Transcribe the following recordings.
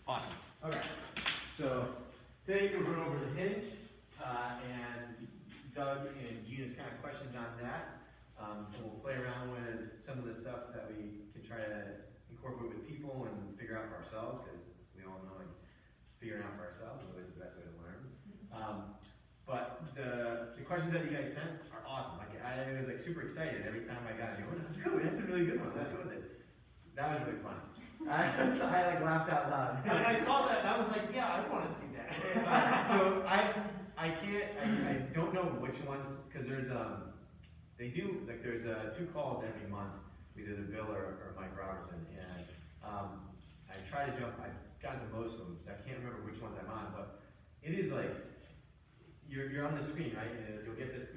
Awesome. Okay. So today we're going over the Hinge and Doug and Gina's kind of questions on that. And we'll play around with some of the stuff that we can try to incorporate with people and figure out for ourselves, because we all know like figuring out for ourselves is always the best way to learn. But the questions that you guys sent are awesome. Like I was like super excited every time I got it. Oh, let's go. That's a really good one. Let's go with it. That was really fun. I like laughed out loud. And I saw that and I was like, yeah, I want to see that. So I don't know which ones, because there's they do like there's 2 calls every month, either the Bill or Mike Robertson, and I try to jump. I've gotten to most of them, so I can't remember which ones I'm on, but it is like you're on the screen, right? And you'll get this.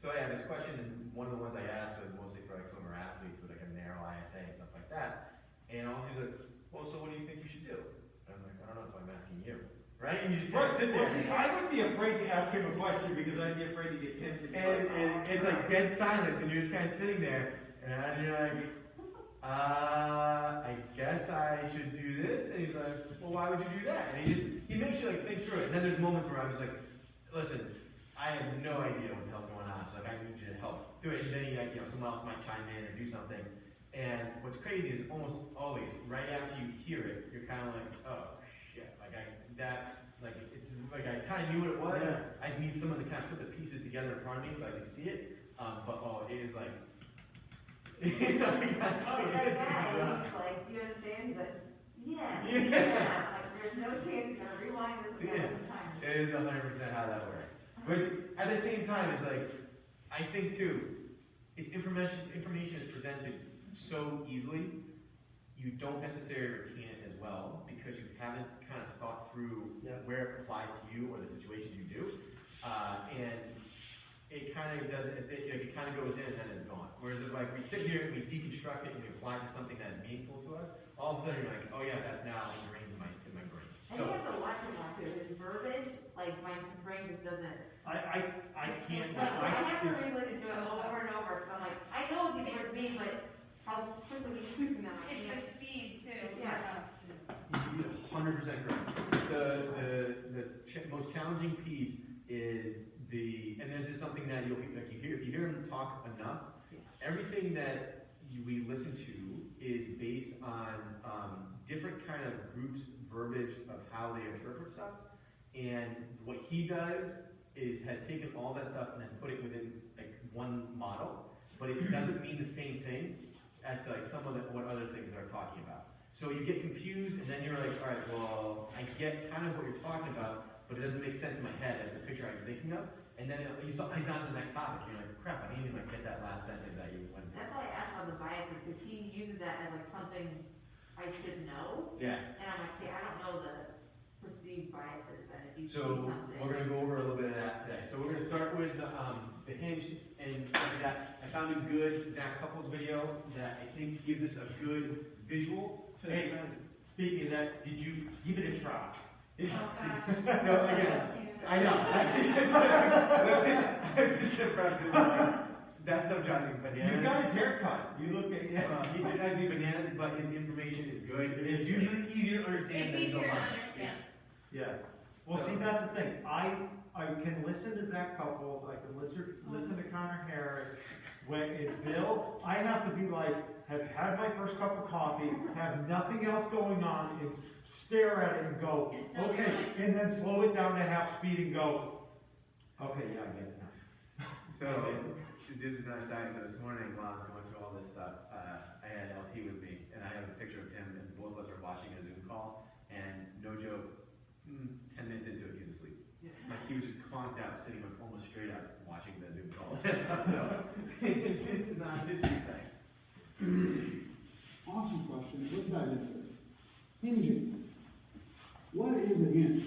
So I have this question, and one of the ones I asked was mostly for like swimmer athletes with like a narrow ISA and stuff like that. And all he's like, well, so what do you think you should do? And I'm like, I don't know, so I'm asking you. Right? And you just kind of sit there. Well, see, I would be afraid to ask him a question because I'd be afraid to get him to and it's like dead silence, and you're just kind of sitting there, and you're like, I guess I should do this. And he's like, well, why would you do that? And he makes you like think through it. And then there's moments where I'm just like, listen, I have no idea what the hell's going on, so like I need you to help do it. And then someone else might chime in or do something. And what's crazy is almost always right after you hear it, you're kind of like, oh shit, I kind of knew what it was. Yeah. I just need someone to kind of put the pieces together in front of me so I can see it. It is like, you know, it's like, do you understand? But yeah. Like there's no chance you're gonna rewind this again time. It is 100% how that works. Which at the same time is like, I think too, if information is presented so easily, you don't necessarily retain it as well because you haven't kind of thought through where it applies to you or the situations you do, and it kind of doesn't. It kind of goes in and then it's gone. Whereas if like we sit here and we deconstruct it and we apply it to something that is meaningful to us, all of a sudden you're like, oh yeah, that's now ingrained in my brain. And you have to watch it more too. His verbiage, like my brain just doesn't. I can't. Like, I have to re-listen to it over and over. I'm like, I know what these words mean, but how quickly he's using them. It's the speed too. Yeah. 100% correct. The most challenging piece is and this is something that you'll like you hear if you hear him talk enough. Everything that we listen to is based on different kind of groups' verbiage of how they interpret stuff, and what he does is has taken all that stuff and then put it within like one model, but it doesn't mean the same thing as to like some of what other things they're talking about. So you get confused, and then you're like, all right, well, I get kind of what you're talking about, but it doesn't make sense in my head as the picture I'm thinking of. And then he's on to the next topic. You're like, crap, I didn't even like get that last sentence that you went to. That's why I asked about the biases, because he uses that as like something I should know. Yeah. And I'm like, I don't know the perceived biases, and if you see So something. we're going to go over a little bit of that today. So we're going to start with the Hinge and stuff like that. I found a good Zach Couples video that I think gives us a good visual. Hey, speaking of that, did you give it a try? So again, I know. Listen, I was just impressed. That stuff drives me bananas. You got his haircut. You look at He drives me bananas, but his information is good. It's usually easier to understand. It's easier to understand. Yeah. Well, see, that's the thing. I can listen to Zach Couples. I can listen to Connor Harris. When it's Bill, I have to be like, have had my first cup of coffee, have nothing else going on, and stare at it and go, okay, and then slow it down to half speed and go, okay, yeah, I get it now. So, just another side. So this morning, while I was going through all this stuff, I had LT with me, and I have a picture of him, and both of us are watching a Zoom call, and no joke, 10 minutes into it, he's asleep. Like he was just conked out, sitting up almost straight up, watching the Zoom call. So, it's not just you thing. Awesome question. Let's dive into this. Hinging. What is a hinge?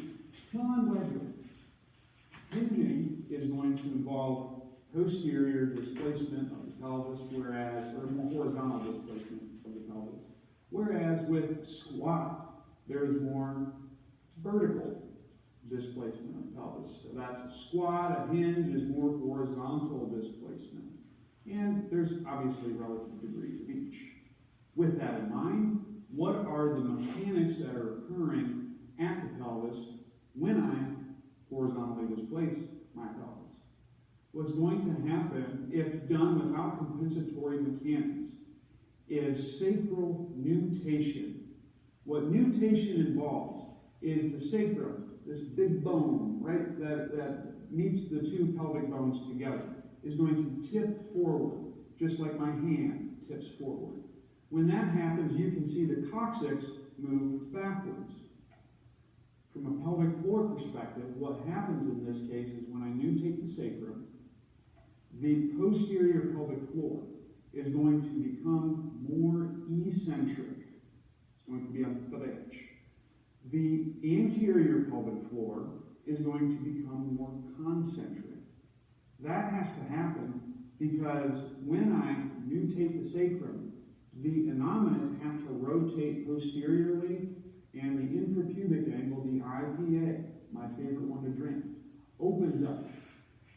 Well, I'm glad you asked. Hinging is going to involve posterior displacement of the pelvis, or more horizontal displacement of the pelvis. Whereas with squat, there is more vertical displacement of the pelvis. So that's a squat. A hinge is more horizontal displacement. And there's obviously relative degrees of each. With that in mind, what are the mechanics that are occurring at the pelvis when I horizontally displace my pelvis. What's going to happen, if done without compensatory mechanics, is sacral mutation. What mutation involves is the sacrum, this big bone, right, that meets the two pelvic bones together, is going to tip forward, just like my hand tips forward. When that happens, you can see the coccyx move backwards. From a pelvic floor perspective, what happens in this case is when I nutate the sacrum, the posterior pelvic floor is going to become more eccentric. It's going to be on stretch. The anterior pelvic floor is going to become more concentric. That has to happen because when I nutate the sacrum, the innominate have to rotate posteriorly, and the infrapubic angle, the IPA, my favorite one to drink, opens up.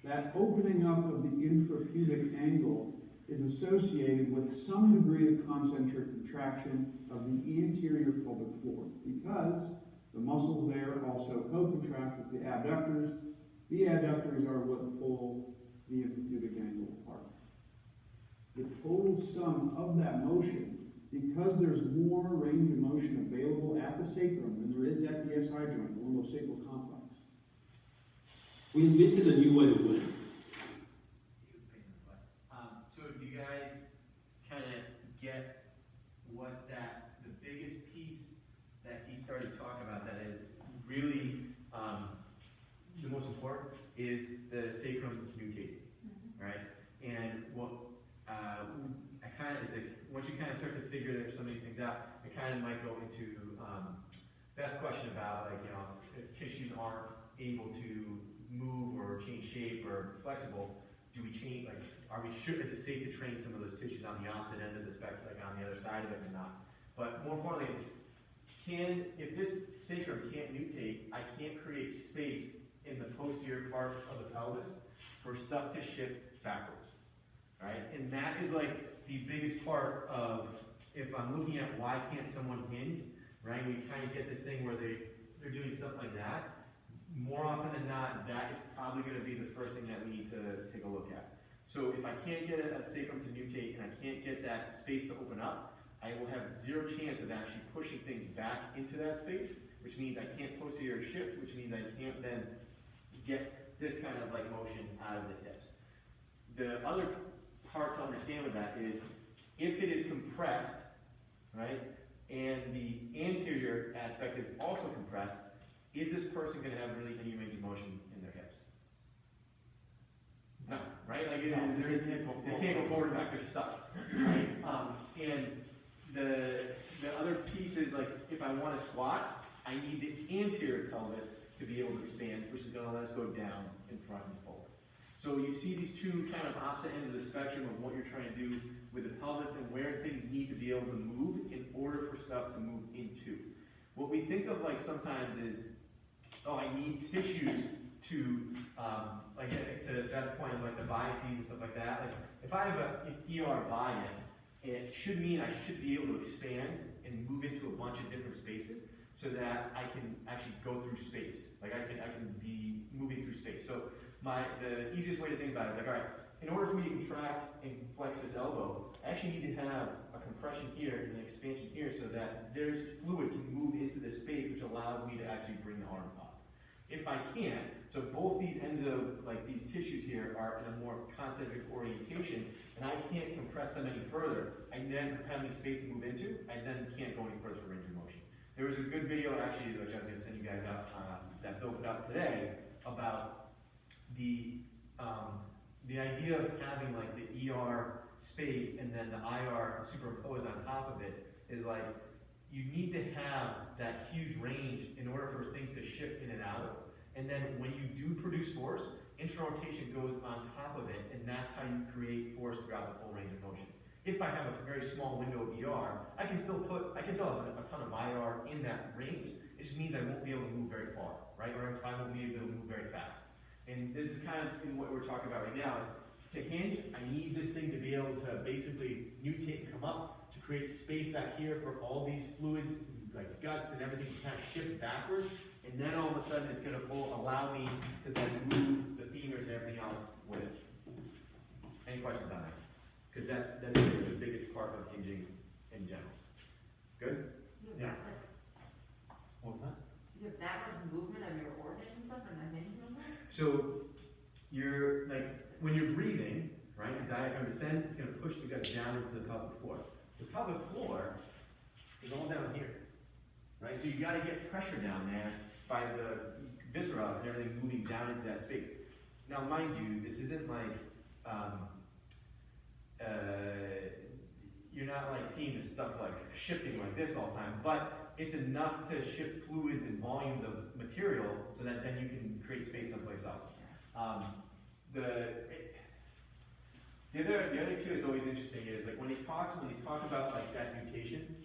That opening up of the infrapubic angle is associated with some degree of concentric contraction of the anterior pelvic floor because the muscles there also co-contract with the adductors. The adductors are what pull the infrapubic angle apart. The total sum of that motion, because there's more range of motion available at the sacrum than there is at the SI joint, the lumbosacral complex. We invented a new way to win. So do you guys kind of get what the biggest piece that he started talking about that is really the most important is the sacrum mutating, right? And what it's like once you kind of start to figure some of these things out, it kind of might go into Beth's question about if tissues aren't able to move or change shape or flexible, do we change, is it safe to train some of those tissues on the opposite end of the spectrum, like on the other side of it or not? But more importantly is, if this sacrum can't mutate, I can't create space in the posterior part of the pelvis for stuff to shift backwards, right? And that is like the biggest part of, if I'm looking at why can't someone hinge, right? We kind of get this thing where they're doing stuff like that. More often than not, that is probably going to be the first thing that we need to take a look at. So if I can't get a sacrum to mutate and I can't get that space to open up, I will have zero chance of actually pushing things back into that space, which means I can't posterior shift, which means I can't then get this kind of like motion out of the hips. The other part to understand with that is, if it is compressed, right, and the anterior aspect is also compressed, is this person going to have really any range of motion in their hips? No, right? Like they can't go forward and back, they're stuck, right? And the other piece is, like, if I want to squat, I need the anterior pelvis to be able to expand, which is going to let us go down in front and forward. So you see these two kind of opposite ends of the spectrum of what you're trying to do with the pelvis and where things need to be able to move in order for stuff to move into. What we think of like sometimes is, oh, I need tissues to, to that point, like the biases and stuff like that. Like if I have an ER bias, it should mean I should be able to expand and move into a bunch of different spaces so that I can actually go through space. Like I can be moving through space. So the easiest way to think about it is like, all right, in order for me to contract and flex this elbow, I actually need to have a compression here and an expansion here so that there's fluid can move into this space, which allows me to actually bring the arm up. If I can't, so both these ends of like these tissues here are in a more concentric orientation, and I can't compress them any further, I then have any space to move into, I then can't go any further for range of motion. There was a good video actually, which I was going to send you guys out, that Bill put out today about the idea of having like the ER space and then the IR superimposed on top of it is like, you need to have that huge range in order for things to shift in and out of. And then when you do produce force, intra-rotation goes on top of it, and that's how you create force throughout the full range of motion. If I have a very small window of ER, I can still have a ton of IR in that range. It just means I won't be able to move very far, right? Or I won't be able to move very fast. And this is kind of in what we're talking about right now is, to hinge, I need this thing to be able to basically mutate and come up to create space back here for all these fluids, like guts and everything to kind of shift backwards, and then all of a sudden it's gonna allow me to then move the femurs and everything else with it. Any questions on that? Because that's really the biggest part of hinging in general. Good? Yeah. What's that? You have backward movement of your organs and stuff and a hinge movement? So you're like when you're breathing, right? The diaphragm descends, it's gonna push the gut down into the pelvic floor. The pelvic floor is all down here, right? So you gotta get pressure down there by the viscera and everything moving down into that space. Now, mind you, this isn't like you're not like seeing this stuff like shifting like this all the time, but it's enough to shift fluids and volumes of material so that then you can create space someplace else. The other two is always interesting is like when he talk about like that mutation,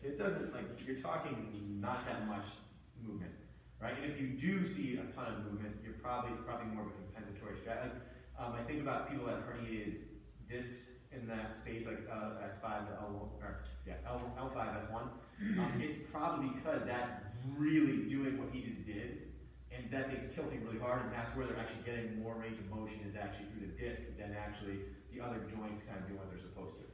it doesn't like you're talking not that much movement, right? And if you do see a ton of movement, it's probably more of a compensatory strategy. I think about people that have herniated discs in that space, like S5 to L5, S1. It's probably because that's really doing what he just did, and that thing's tilting really hard, and that's where they're actually getting more range of motion is actually through the disc than actually the other joints kind of doing what they're supposed to.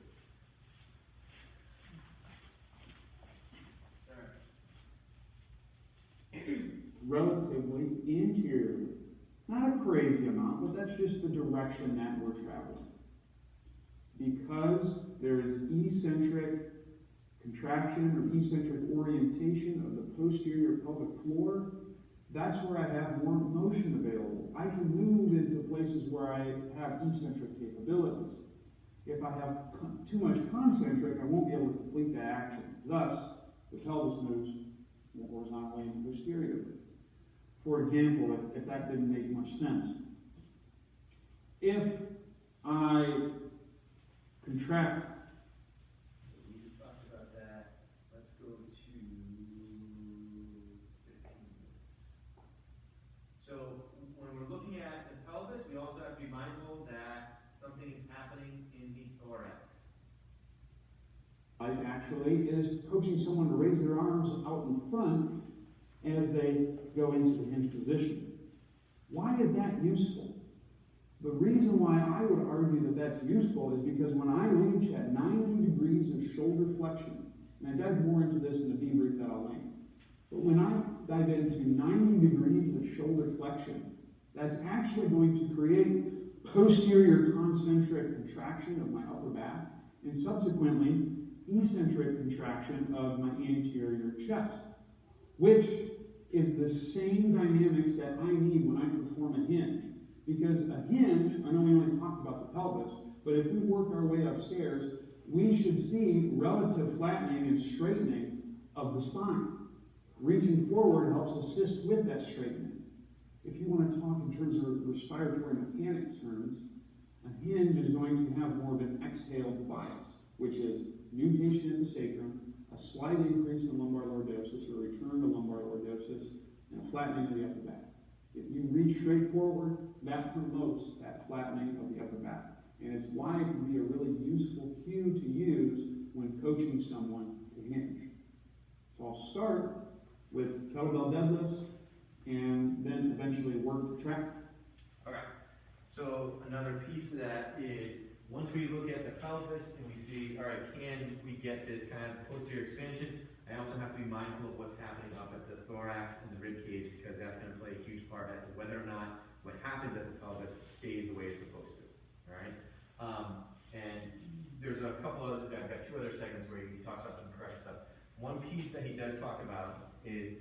Relatively interior. Not a crazy amount, but that's just the direction that we're traveling. Because there is eccentric contraction or eccentric orientation of the posterior pelvic floor, that's where I have more motion available. I can move into places where I have eccentric capabilities. If I have too much concentric, I won't be able to complete that action. Thus, the pelvis moves more horizontally and posteriorly. For example, if that didn't make much sense, if I contract. We talked about that. Let's go to 15 minutes. So when we're looking at the pelvis, we also have to be mindful that something is happening in the thorax. I actually is coaching someone to raise their arms out in front as they go into the hinge position. Why is that useful? The reason why I would argue that that's useful is because when I reach at 90 degrees of shoulder flexion, and I dive more into this in the debrief that I'll link, but when I dive into 90 degrees of shoulder flexion, that's actually going to create posterior concentric contraction of my upper back, and subsequently eccentric contraction of my anterior chest, which is the same dynamics that I need when I perform a hinge. Because a hinge, I know we only talked about the pelvis, but if we work our way upstairs, we should see relative flattening and straightening of the spine. Reaching forward helps assist with that straightening. If you want to talk in terms of respiratory mechanics terms, a hinge is going to have more of an exhale bias, which is mutation at the sacrum, a slight increase in lumbar lordosis or return to lumbar lordosis, and a flattening of the upper back. If you reach straight forward, that promotes that flattening of the upper back. And it's why it can be a really useful cue to use when coaching someone to hinge. So I'll start with kettlebell deadlifts and then eventually work the track. Okay. So another piece of that is once we look at the pelvis and we see, all right, can we get this kind of posterior expansion? I also have to be mindful of what's happening up at the thorax and the rib cage because that's going to play a huge part as to whether or not what happens at the pelvis stays the way it's supposed to. All right. And there's a couple of, I've got two other segments where he talks about some pressure stuff. One piece that he does talk about is,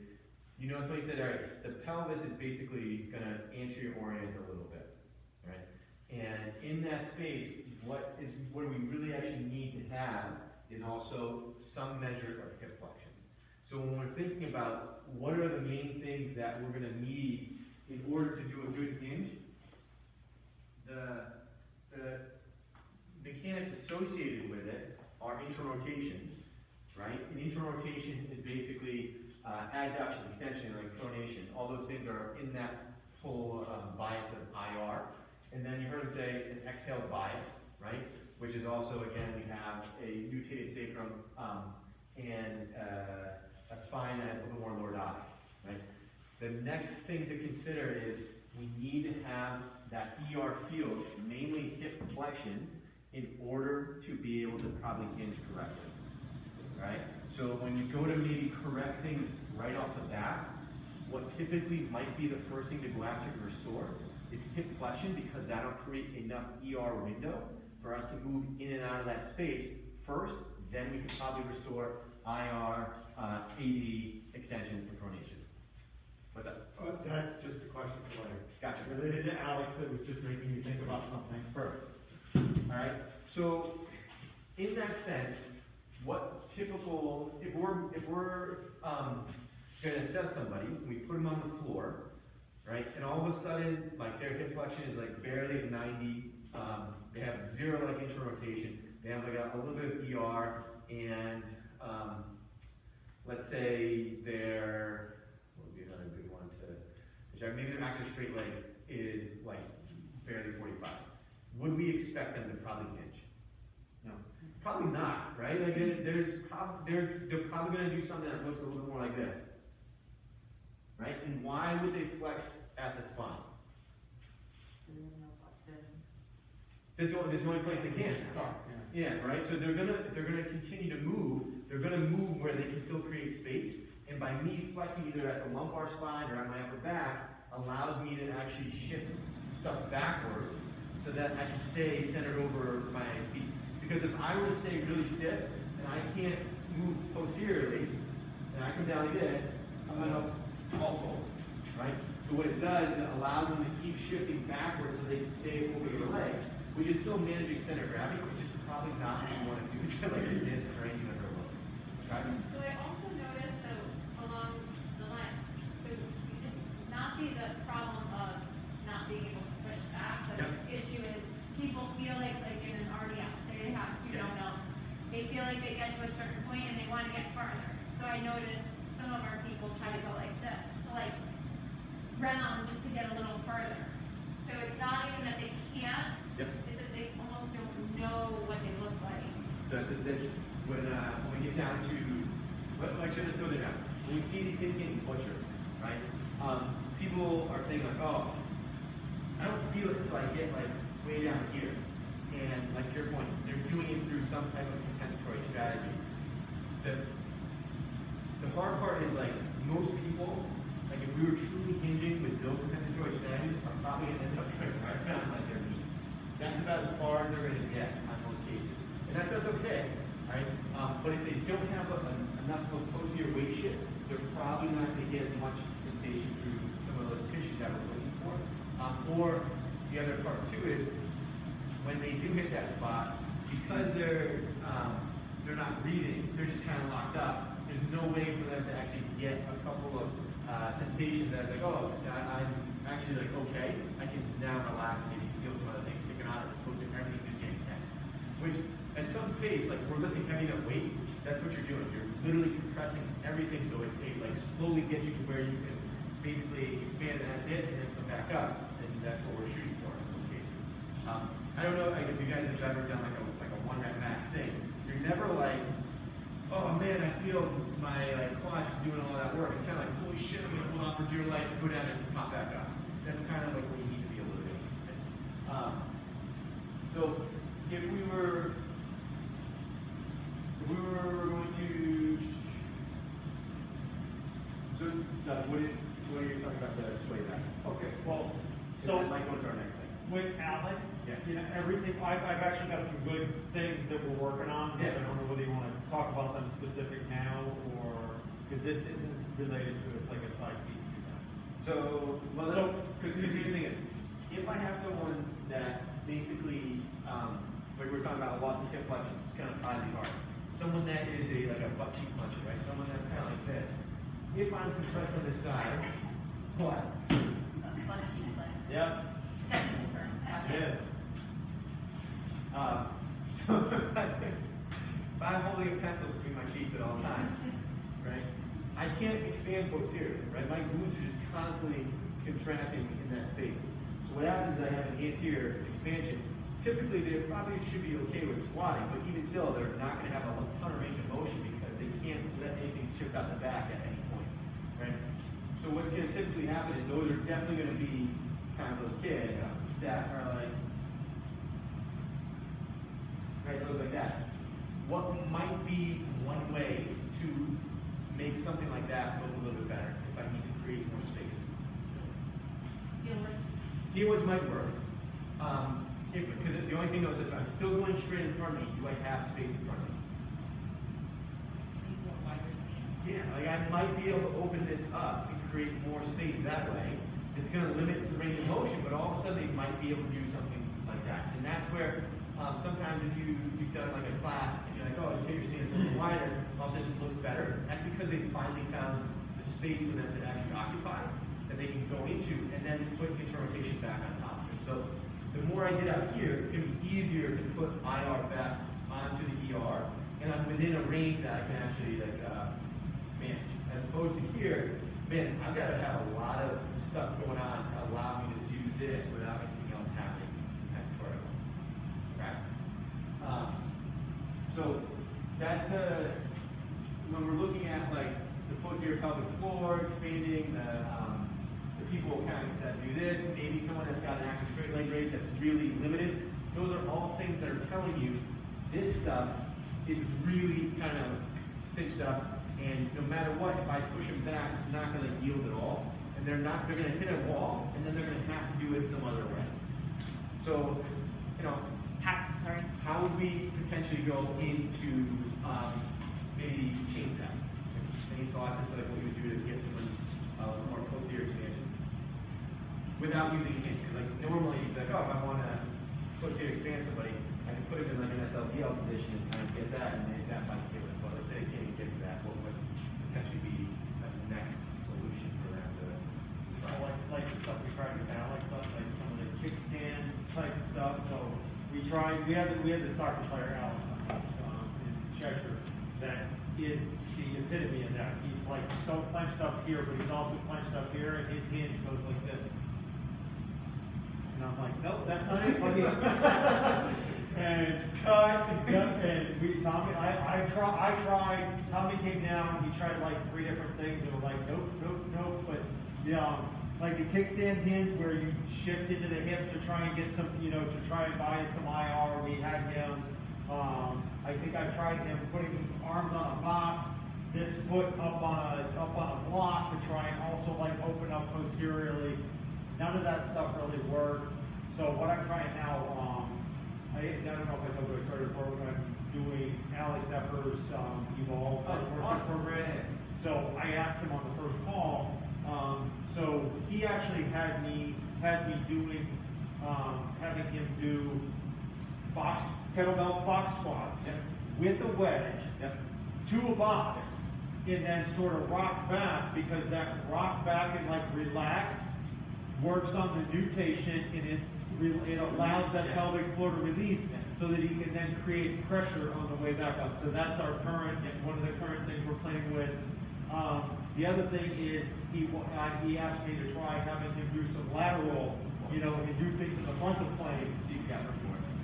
you notice when he said, all right, the pelvis is basically going to anterior orient a little bit, right? And in that space, what do we really actually need to have is also some measure of hip flexion. So when we're thinking about what are the main things that we're going to need in order to do a good hinge, the mechanics associated with it are interrotation, right? And interrotation is basically adduction, extension, like pronation. All those things are in that whole bias of IR. And then you heard him say an exhale bias, right? which is also, again, we have a mutated sacrum and a spine that has a little more lordotic, right? The next thing to consider is we need to have that ER field, mainly hip flexion, in order to be able to probably hinge correctly, right? So when you go to maybe correct things right off the bat, what typically might be the first thing to go after to restore is hip flexion, because that'll create enough ER window for us to move in and out of that space first, then we can probably restore IR, AD, extension, and pronation. What's up? That's just a question for later. Gotcha. Related to Alex, that was just making me think about something. Perfect. All right. So, in that sense, what typical, if we're going to assess somebody, we put them on the floor, right? And all of a sudden, like their hip flexion is like barely at 90. They have zero like internal rotation. They have like a little bit of ER, and let's say they're, what would be another good one to, maybe their active straight leg is like barely 45. Would we expect them to probably hinge? No, probably not, right? Like they're probably going to do something that looks a little more like this, right? And why would they flex at the spine? This is the only place they can. Yeah, right. So if they're gonna continue to move, they're gonna move where they can still create space. And by me flexing either at the lumbar spine or at my upper back, allows me to actually shift stuff backwards, so that I can stay centered over my feet. Because if I were to stay really stiff and I can't move posteriorly, and I come down like this, I'm gonna fall forward, right? So what it does is it allows them to keep shifting backwards so they can stay over their legs, which is still managing center of gravity, which is probably not what you want to do to like the discs or anything that they're low. Okay? So I also noticed though, along the lines, so it could not be the problem of not being able to push back, but Yep. the issue is people feel like in an RDL, say they have two Yep. dumbbells, they feel like they get to a certain point and they want to get farther. So I noticed some of our people try to go like this, to like round just to get a little further. So it's not even that they can't, Yep. it's that they almost don't know what they look like. So it's this when we get down to let's go there now. When we see these things getting butchered, right? People are saying like, oh, I don't feel it until I get like way down here. And like to your point, they're doing it through some type of compensatory strategy. The hard part is like most people, like if we were truly hinging with no compensatory strategies, are probably going to end up going right around like their knees. That's about as far as they're going to get on most cases. And that's okay, right? But if they don't have enough of a posterior weight shift, they're probably not going to get as much sensation through some of those tissues that we're looking for. Or the other part too is when they do hit that spot, because they're not breathing, they're just kind of locked up. There's no way for them to actually get a couple of sensations as like, oh, I'm actually like okay, I can now relax and maybe feel some other things kicking on as opposed to everything just getting tense. Which at some phase, like we're lifting heavy enough weight, that's what you're doing. You're literally compressing everything so it like slowly gets you to where you can basically expand and that's it, and then come back up, and that's what we're shooting for in most cases. I don't know if you guys have ever done like a 1 rep max thing. You're never like, oh man, I feel my like quad just doing all that work. It's kind of like, holy shit, I'm gonna hold on for dear life and go down and pop back up. That's kind of like where you need to be a little bit. So if we were going to, so Doug, what are you talking about the sway back? Okay, well, So so Mike, what's our next thing? with Alex, Yeah. you know, everything, I've actually got some good things that we're working on. Yeah. I don't know whether you want to talk about them specific now, or, because this isn't related to, it's like a side piece to that. So, because the thing is, if I have someone that basically, like we were talking about loss of hip flexion, it's kind of highly hard. Someone that is like a butt cheek puncher, right? Someone that's kind of like this. If I'm compressed on this side, what? Butt cheek play. Yep. Technical term. Gotcha. Yeah. So if I'm holding a pencil between my cheeks at all times, right? I can't expand posteriorly, right? My glutes are just constantly contracting in that space. So what happens is I have an anterior expansion, typically they probably should be okay with squatting, but even still, they're not gonna have a ton of range of motion because they can't let anything shift out the back at any point, right? So what's gonna typically happen is those are definitely gonna be kind of those kids that are like, right, look like that. What might be one way to make something like that look a little bit better if I need to create more space? Heel-wedge might work. Because the only thing though is if I'm still going straight in front of me, do I have space in front of me? Yeah, like I might be able to open this up and create more space that way. It's going to limit the range of motion, but all of a sudden they might be able to do something like that. And that's where sometimes if you've done like a class and you're like, oh, just get your stance a little wider, all of a sudden it just looks better. That's because they finally found the space for them to actually occupy that they can go into and then put internal rotation back on top of it. So the more I get out here, it's going to be easier to put IR back onto the ER, and I'm within a range that I can actually like manage. As opposed to here, man, I've got to have a lot of stuff going on to allow me to do this without anything else happening as part of it. Right? So that's when we're looking at like the posterior pelvic floor, expanding the people kind of that do this, maybe someone that's got an active straight leg raise that's really limited. Those are all things that are telling you this stuff is really kind of cinched up, and no matter what, if I push them back, it's not going to yield at all, and they're going to hit a wall, and then they're going to have to do it some other way. So, you know, how would we potentially go into maybe change that? Any thoughts as to like what we would do to get someone more posterior expansion? Without using a hinge, because like normally you'd be like, oh, if I want to posterior expand somebody, I can put him in like an SLDL position and kind of get that, and then that might give it. But let's say they can't even get to that, what would potentially be the next solution for them to try? Like the stuff we tried with Alex, like some of the kickstand type stuff. So we had the soccer player Alex in Cheshire that is the epitome of that. He's like so clenched up here, but he's also clenched up here, and his hinge goes like this. And I'm like, nope, that's not it, buddy. And cut, and I tried, Tommy came down, he tried like 3 different things, and we're like, nope, but yeah, like the kickstand hinge where you shift into the hip to try and get some, to try and buy some IR, we had him, I think I tried him putting arms on a box, this foot up on a block to try and also like open up posteriorly. None of that stuff really worked. So what I'm trying now, I don't know if I told you I started a program doing Alex Effer's Evolve Awesome. program. So I asked him on the first call. So he actually has me doing, having him do kettlebell box squats with a wedge to a box, and then sort of rock back, because that rock back and like relax works on the nutation, and it allows that pelvic floor to release so that he can then create pressure on the way back up. So that's our current, and one of the current things we're playing with. The other thing is he asked me to try having him do some lateral, and do things in the frontal plane,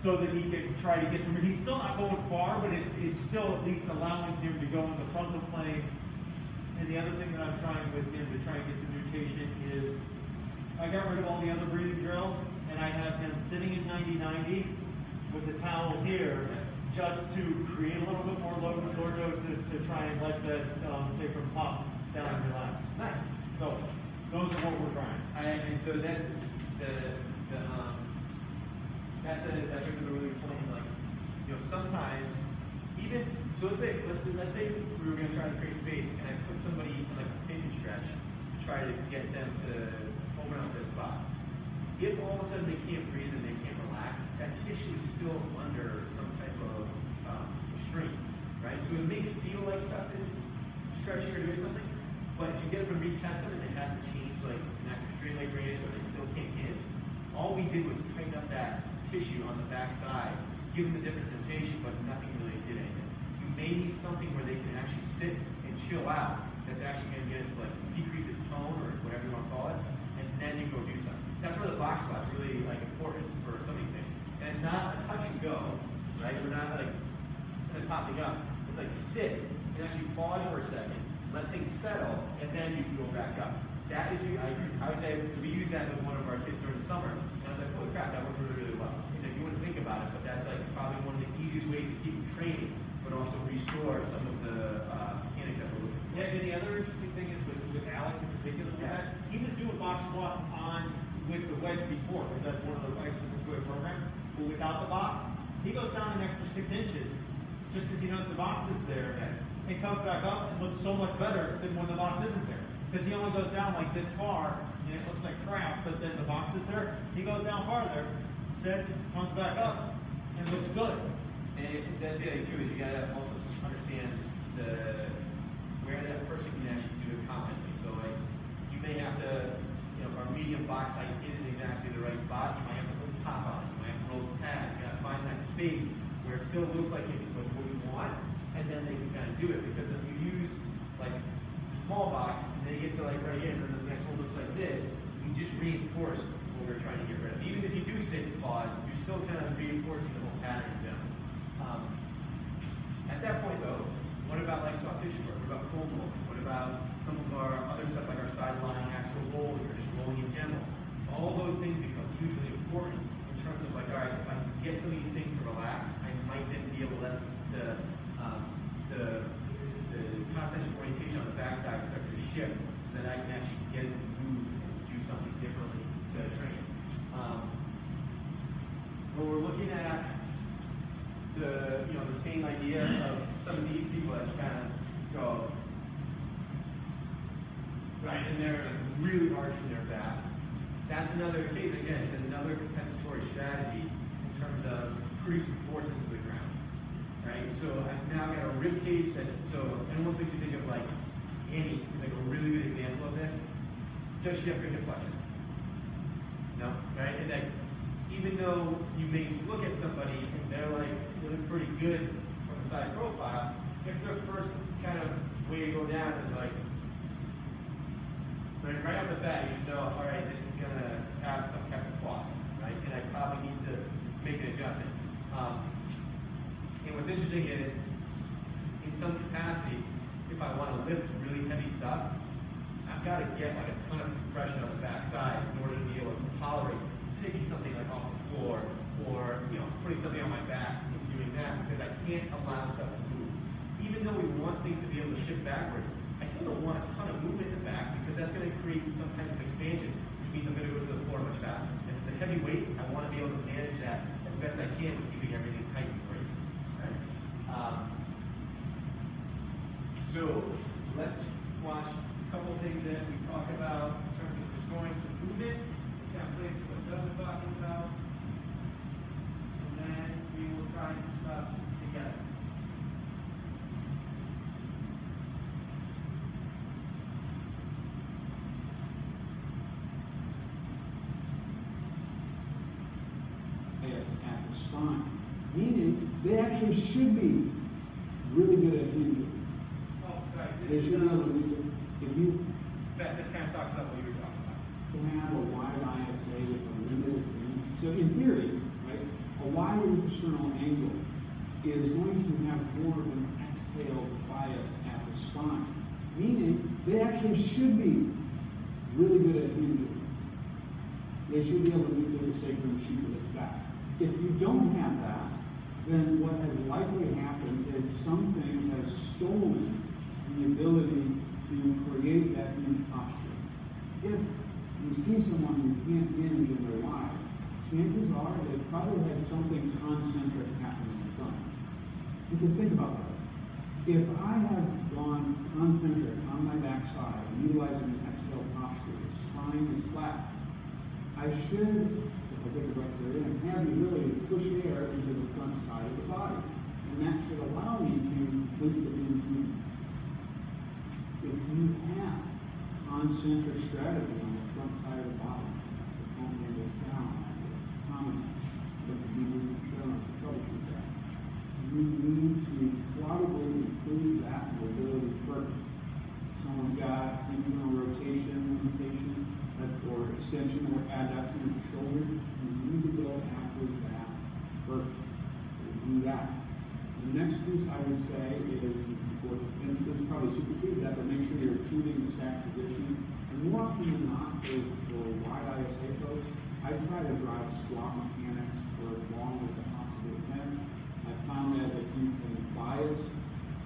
so that he can try to get some. He's still not going far, but it's still at least allowing him to go in the frontal plane. And the other thing that I'm trying with him to try and get some nutation is, I got rid of all the other breathing drills, and I have him sitting in 90-90 with the towel here, just to create a little bit more lordosis to try and let the sacrum pop down and relax. Nice. So those are what we're trying. And so that's that's a really point. Like, sometimes even so, let's say we were going to try to create space, and I put somebody in like a pigeon stretch to try to get them to open up this spot. If all of a sudden they can't breathe and they can't relax, that tissue is still under some type of strain, right? So it may feel like stuff is stretching or doing something, but if you get them to retest them and it hasn't changed, like an active straight leg raise, or they still can't hinge, all we did was tighten up that tissue on the back side, give them a different sensation, but nothing really did anything. You may need something where they can actually sit and chill out, that's actually going to get it to like decrease its tone or whatever you want to call it, and then you go do something. That's where the box squat's really like important for somebody saying, And it's not a touch and go, right? We're not like kind of popping up. It's like sit and actually pause for a second, let things settle, and then you can go back up. That is, I would say, we use that with one of our kids during the summer, and I was like, holy crap, that worked really, really well. You wouldn't think about it, but that's like probably one of the easiest ways to keep them training, but also restore some of the mechanics that we're looking for. Yeah, and the other interesting thing is with Alex in particular, he was doing box squats with the wedge before, because that's one of the exercises we program. But without the box, he goes down an extra 6 inches just because he knows the box is there, and comes back up and looks so much better than when the box isn't there. Because he only goes down like this far, and it looks like crap, but then the box is there. He goes down farther, sits, comes back up, and looks good. And that's the other thing too, is you gotta also understand where that person can actually do it confidently. So like, you may have to, if our medium box height isn't exactly the right spot, you might have to put the top on it, you might have to roll the pad, you gotta find that space where it still looks like what you want, and then they can kind of do it. Because if you use like the small box, and then you get to like right here, and then the next one looks like this, you just reinforced what we're trying to get rid of. Even if you do sit and pause, you're still kind of reinforcing the whole pattern in general. At that point though, what about like soft tissue work? What about foam rolling? What about some of our other stuff like our sideline axial rolling or just rolling in general? All those things become hugely important in terms of like, all right, if I can get some of these things to relax, I might then be able to let the concentric orientation on the backside start to shift so that I can actually get it to move and do something differently to train. When we're looking at the same idea of some of these people that kind of go right, and they're like really arching their back. That's another case, again, it's another compensatory strategy in terms of producing force into the ground, right? So I've now got a rib cage it almost makes you think of like Annie is like a really good example of this. Does she have good deflection? No, right? And like, even though you may look at somebody and they're like, they look pretty good from the side profile, if their first kind of way to go down is like, right off the bat, you should know, all right, this is going to have some kind of quad, right? And I probably need to make an adjustment. And what's interesting is, in some capacity, if I want to lift really heavy stuff, I've got to get like a ton of compression on the backside in order to be able to tolerate picking something like off the floor or putting something on my back and doing that, because I can't allow stuff to move. Even though we want things to be able to shift backwards, I still don't want a ton of movement in the back because that's going to create some type of expansion, which means I'm going to go to the floor much faster. If it's a heavy weight, I want to be able to manage that as best I can with keeping everything tight and braced. Right? So let's watch a couple of things that we talk about in terms of restoring some movement. This kind of plays to what Doug was talking about. And then we will try some stuff together. At the spine, meaning they actually should be really good at hinging. Oh, sorry. They should be able to do if you This kind of talks about what you were talking about. have a wide ISA with a limited hinge. So in theory, right, a wide infrasternal angle is going to have more of an exhale bias at the spine, meaning they actually should be really good at hinging. They should be able to get to the sacrum, shoot with it back. If you don't have that, then what has likely happened is something has stolen the ability to create that hinge posture. If you see someone who can't hinge in their wide, chances are they probably had something concentric happen in the front. Because think about this. If I have gone concentric on my backside, utilizing an exhale posture, the spine is flat, I should, if I take a breath there in, have the ability to push air into the front side of the body. And that should allow me to complete the hinge movement. If you have concentric strategy on the front side of the body, that's a bone angles down, that's a common look at the movement shown to troubleshoot that. You need to probably include that mobility first. Someone's got internal rotation limitations, or extension or adduction of the shoulder, you need to go after that first. We'll do that. The next piece I would say is, of course, and this probably supersedes that, but make sure you're achieving the stack position. And more often than not, for wide ISA folks, I try to drive squat mechanics for as long as I possibly can. I found that if you can bias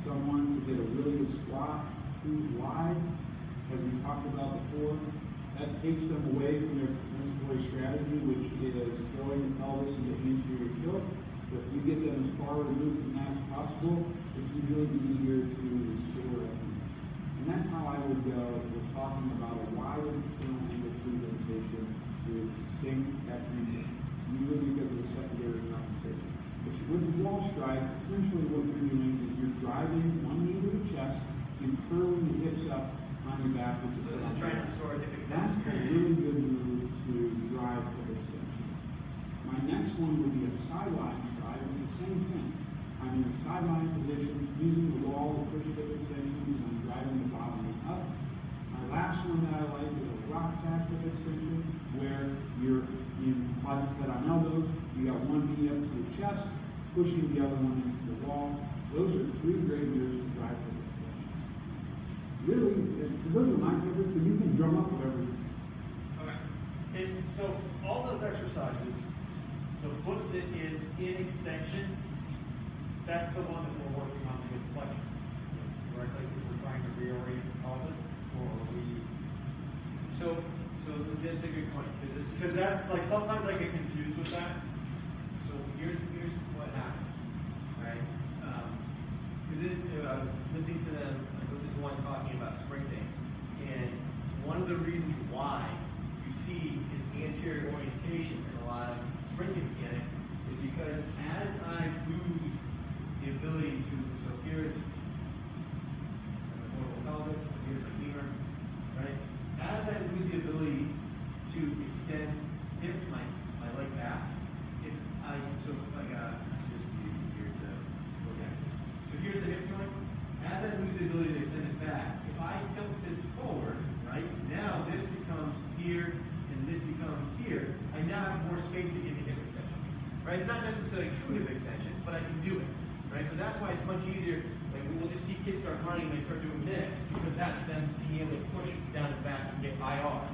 someone to get a really good squat who's wide, as we talked about before, that takes them away from their compensatory strategy, which is throwing the pelvis into anterior tilt. So if you get them as far removed from that as possible, it's usually easier to restore it. And that's how I would go if we're talking about a wide external angle presentation with distinct technique, usually because of the secondary compensation. But with wall strike, essentially what you're doing is you're driving one knee to the chest, and curling the hips up on your back with the So this is trying to restore hip extension. That's a really good move to drive hip extension. My next one would be a sideline stride, which is the same thing. I'm in a sideline position, using the wall to push hip extension, and I'm driving the bottom knee up. My last one that I like is a rock back hip extension, where you're in quadruped on elbows, you got one knee up to the chest, pushing the other one into the wall. Those are three great moves to drive hip extension. Really, those are my favorites, but you can drum up whatever. Okay. And so all those exercises, the foot that is in extension, that's the one that we're working on with flexion. Right, like if we're trying to reorient the pelvis, or we. So that's a good point, Because that's like sometimes I get confused with that. so here's what happened, right? Because I was listening to one talking about sprinting, and one of the reasons why you see an anterior orientation in a lot of sprinting mechanics is because as I lose the ability to, so here's my pelvis, here's my femur, right? As I lose the ability to extend my leg back, if I, so like, just here to look at it. So here's the hip joint. As I lose the ability to extend it back, if I tilt this forward, right, now this becomes here and this becomes here. I now have more space to give me hip extension, right? It's not necessarily true hip extension, but I can do it, right? So that's why it's much easier. Like we'll just see kids start running and they start doing this because that's them being able to push down the back and get IR,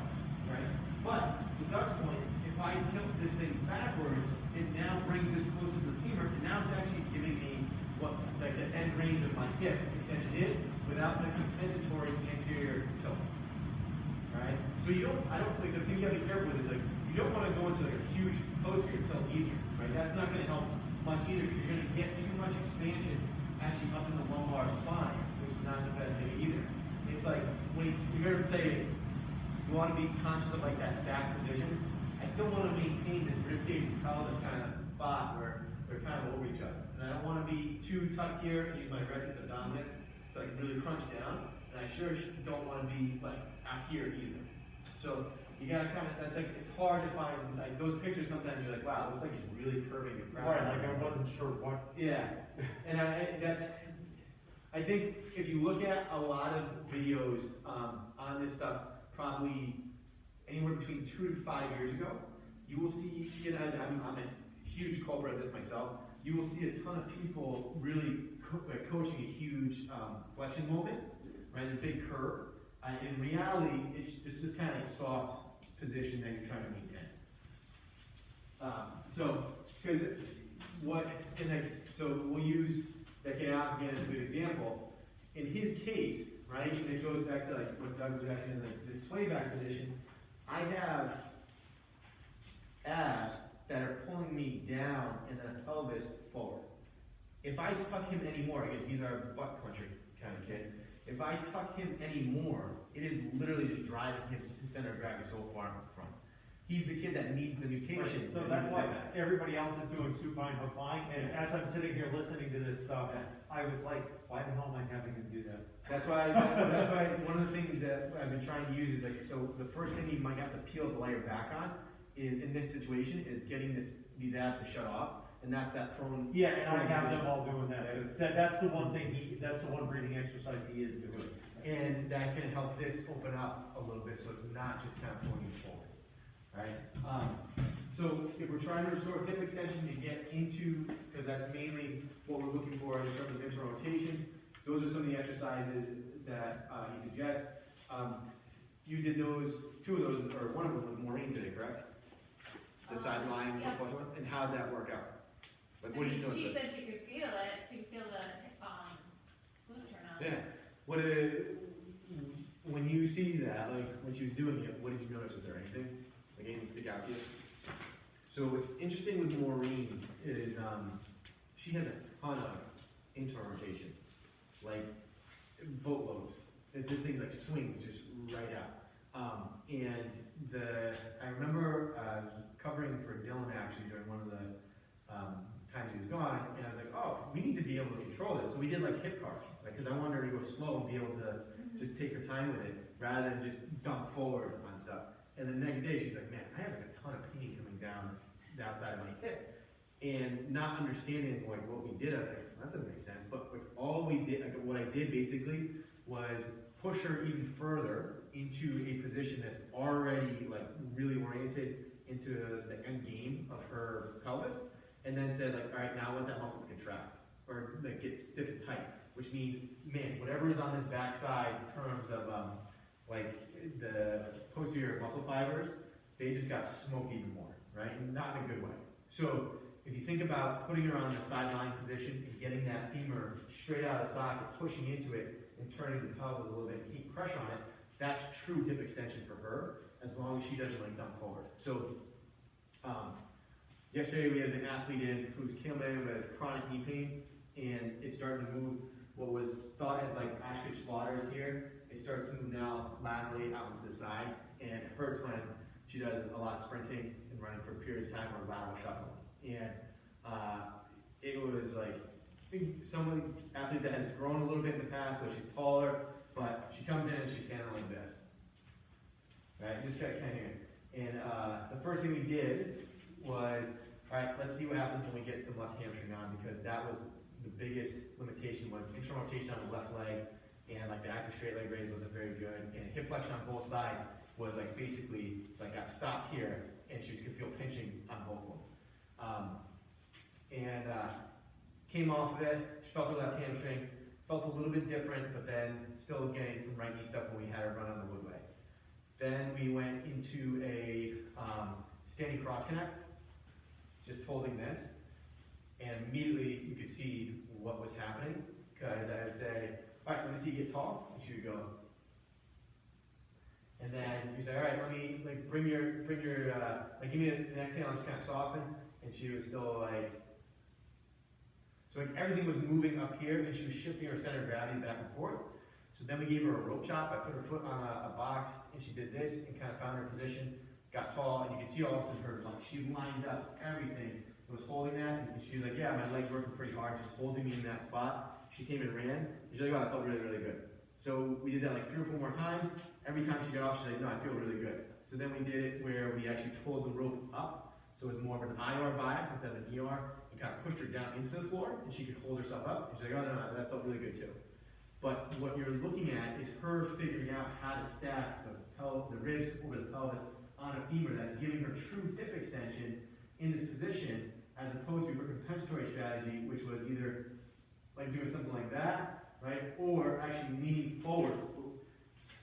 right? But to Doug's point, if I tilt this thing backwards, it now brings this closer to the femur, and now it's actually giving me what like the end range of my hip extension is without the compensatory anterior tilt. Right? So I don't think the thing you have to be careful with is like you don't want to go into like a huge posterior tilt either. Right? That's not going to help much either because you're going to get too much expansion actually up in the lumbar spine, which is not the best thing either. It's like when you hear him say you want to be conscious of like that stacked position. I still want to maintain this ribcage and pelvis kind of spot where they're kind of over each other. And I don't want to be too tucked here and use my rectus abdominis to like really crunch down. And I sure don't want to be like out here either. So you gotta kind of, that's like, it's hard to find some, like those pictures sometimes you're like, wow, it looks like it's really curving your crown. Right, like I wasn't sure what. Yeah, and I think if you look at a lot of videos on this stuff, probably anywhere between 2 to 5 years ago, you will see, you know, I'm a huge culprit of this myself, you will see a ton of people really coaching a huge flexion moment, right, this big curve. In reality, it's just kind of like soft position that you're trying to maintain. So we'll use that Alex again as a good example. In his case, right, and it goes back to like what Doug was asking in the sway back position, I have abs that are pulling me down and the pelvis forward. If I tuck him anymore, again, he's our butt country kind of kid. If I tuck him anymore, it is literally just driving his center of gravity so far in front. He's the kid that needs the mutation. Right. So that's why everybody else is doing supine hook line. And as I'm sitting here listening to this stuff, I was like, why the hell am I having him do that? That's why one of the things that I've been trying to use is like, so the first thing you might have to peel the layer back on is, in this situation, is getting these abs to shut off. And that's that prone. Yeah, and I have them all doing that. That's the one thing that's the one breathing exercise he is doing. And that's going to help this open up a little bit so it's not just kind of pulling you forward. Right? So if we're trying to restore hip extension to get into, because that's mainly what we're looking for in terms of internal rotation, those are some of the exercises that he suggests. You did those, two of those, or one of them with Maureen today, correct? The sideline, yeah. and how did that work out? Like, I what did mean, you notice? she said she could feel it. She could feel the glute turn on. Yeah. What when you see that, like when she was doing it, what did you notice? Was there anything? Like anything stick out to you? So what's interesting with Maureen is she has a ton of internal rotation, like boatloads. This thing like swings just right out. I remember I was covering for Dylan actually during one of the times he was gone, and I was like, oh, we need to be able to control this. So we did like hip cars, like, because I wanted her to go slow and be able to just take her time with it rather than just dump forward on stuff. And the next day she's like, man, I have like a ton of pain coming down the outside of my hip. And not understanding like what we did, I was like, that doesn't make sense. But like all we did, like, what I did basically was push her even further into a position that's already like really oriented into the end game of her pelvis, and then said like, all right, now I want that muscle to contract or like get stiff and tight, which means, man, whatever is on this backside in terms of like the posterior muscle fibers, they just got smoked even more, right? And not in a good way. So if you think about putting her on the sideline position and getting that femur straight out of the socket, pushing into it and turning the pelvis a little bit and keep pressure on it, that's true hip extension for her, as long as she doesn't like dump forward. So yesterday we had an athlete in who's coming in with chronic knee pain, and it started to move what was thought as like Ashkish Slaughters here. It starts to move now laterally out into the side, and it hurts when she does a lot of sprinting and running for periods of time or lateral shuffling. And it was like, I think someone, athlete that has grown a little bit in the past, so she's taller, but she comes in and she's standing like this. Right, just kind of here. And the first thing we did was, all right, let's see what happens when we get some left hamstring on, because that was the biggest limitation, was internal rotation on the left leg, and like the active straight leg raise wasn't very good, and hip flexion on both sides was like basically like got stopped here, and she could feel pinching on both of them. Came off of it, she felt her left hamstring, felt a little bit different, but then still was getting some right knee stuff when we had her run on the woodway. Then we went into a standing cross connect, just holding this, and immediately you could see what was happening, because I would say, all right, let me see you get tall, and she would go. And then you say, all right, let me like bring your like give me an exhale and just kind of soften, and she was still like, so like everything was moving up here, and she was shifting her center of gravity back and forth. So then we gave her a rope chop. I put her foot on a box, and she did this and kind of found her position, got tall, and you can see all of a sudden her, like, she lined up everything. It was holding that, and she was like, yeah, my legs working pretty hard, just holding me in that spot. She came and ran, and she's like, oh, that felt really, really good. So we did that like 3 or 4 more times. Every time she got off, she's like, no, I feel really good. So then we did it where we actually pulled the rope up, so it was more of an IR bias instead of an ER, and kind of pushed her down into the floor, and she could hold herself up. And she's like, oh, no, that felt really good too. But what you're looking at is her figuring out how to stack the ribs over the pelvis on a femur that's giving her true hip extension in this position, as opposed to her compensatory strategy, which was either like doing something like that, right, or actually leaning forward.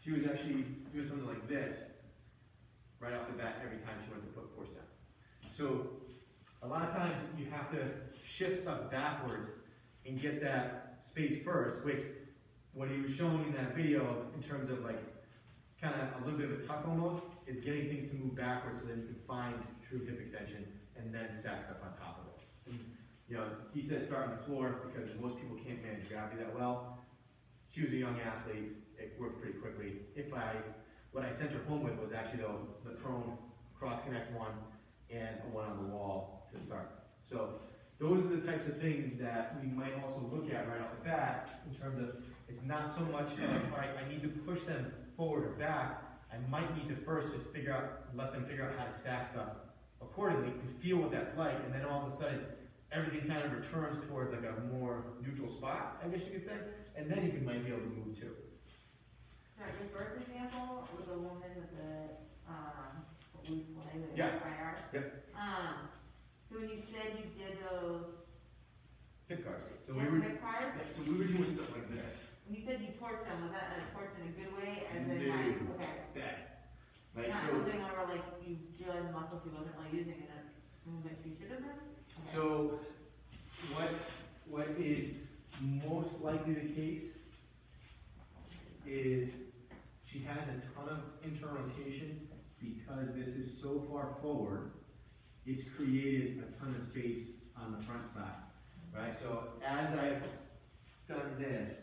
She was actually doing something like this right off the bat every time she went to put force down. So a lot of times you have to shift stuff backwards and get that space first, which what he was showing in that video in terms of like kind of a little bit of a tuck almost, is getting things to move backwards so then you can find true hip extension and then stack stuff on top of it. And, you know, he said start on the floor because most people can't manage gravity that well. She was a young athlete, it worked pretty quickly. What I sent her home with was actually the prone cross connect one and a one on the wall to start. So those are the types of things that we might also look at right off the bat in terms of, it's not so much of, all right, I need to push them forward or back. I might need to first just let them figure out how to stack stuff accordingly and feel what that's like, and then all of a sudden everything kind of returns towards like a more neutral spot, I guess you could say, and then you might be able to move too. Now, your first example was a woman with a loose leg with Yeah. a prior. Yep. So we And were, hip bars? so we were doing stuff like this. When you said you torch them, was that a torch in a good way, as in No. like, okay? That. Right, Not so, something where like you realize the muscle he wasn't really using it, but you should have been? Okay. so what is most likely the case is she has a ton of internal rotation because this is so far forward, it's created a ton of space on the front side, right? So as I've done this,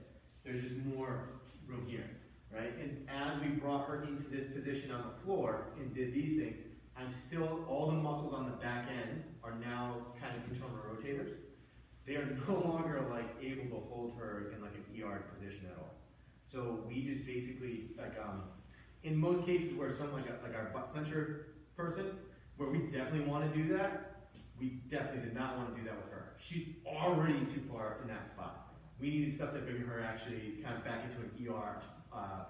there's just more room here, right? And as we brought her into this position on the floor and did these things, I'm still, all the muscles on the back end are now kind of internal rotators. They are no longer like able to hold her in like an ER position at all. So we just basically, like, in most cases where someone like our butt clencher person, where we definitely want to do that, we definitely did not want to do that with her. She's already too far in that spot. We needed stuff that bring her actually kind of back into an ER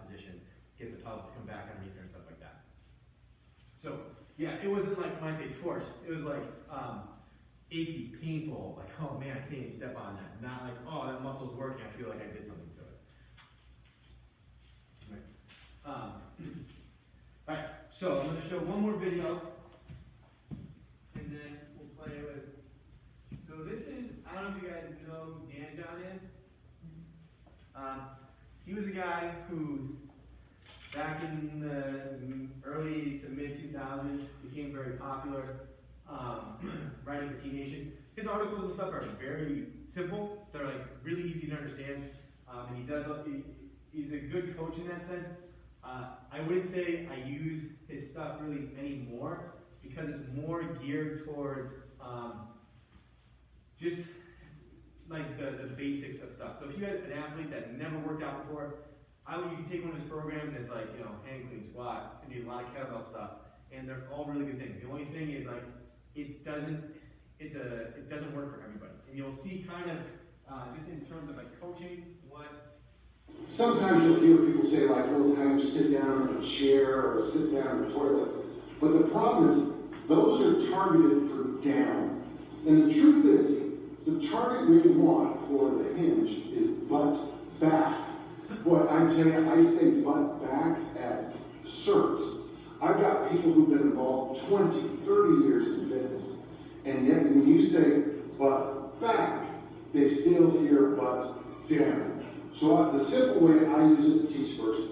position, get the pelvis to come back underneath her and stuff like that. So yeah, it wasn't like when I say torch, it was like achy, painful, like, oh man, I can't even step on that. Not like, oh, that muscle's working, I feel like I did something to it. Right. Alright, so I'm going to show one more video, and then we'll play with. So this is, I don't know if you guys know who Dan John is. He was a guy who, back in the early to mid 2000s, became very popular, writing for Teen Nation. His articles and stuff are very simple. They're like really easy to understand, and he's a good coach in that sense. I wouldn't say I use his stuff really anymore because it's more geared towards just like the basics of stuff. So if you had an athlete that never worked out before, you can take one of his programs and it's like, you know, hang, clean, squat, and do a lot of kettlebell stuff, and they're all really good things. The only thing is like it doesn't work for everybody, and you'll see kind of just in terms of like coaching what. Sometimes you'll hear people say like, well, it's how you sit down in a chair or sit down in a toilet. But the problem is, those are targeted for down. And the truth is, the target we want for the hinge is butt back. Boy, I tell you, I say butt back at CERTs. I've got people who've been involved 20, 30 years in fitness. And yet when you say butt back, they still hear butt down. So the simple way I use it to teach first,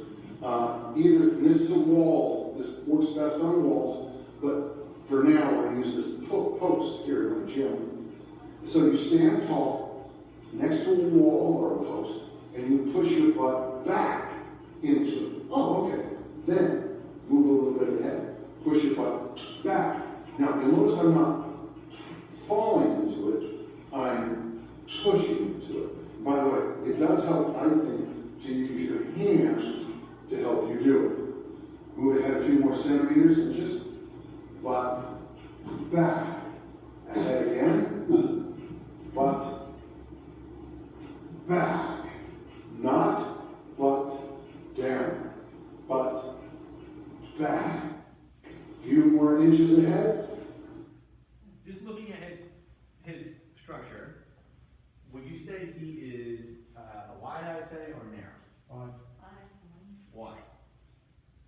and this is a wall, this works best on walls, but for now we're going to use this post here in the gym. So you stand tall next to a wall or a post, and you push your butt back into it. Oh, okay. Then move a little bit ahead. Push your butt back. Now, you'll notice I'm not falling into it, I'm pushing into it. By the way, it does help, I think, to use your hands to help you do it. Move ahead a few more centimeters and just butt back. Ahead again. Butt back. Not butt down. Butt back. A few more inches ahead. Just looking at his structure, would you say he is wide, I would say, or narrow? Wide.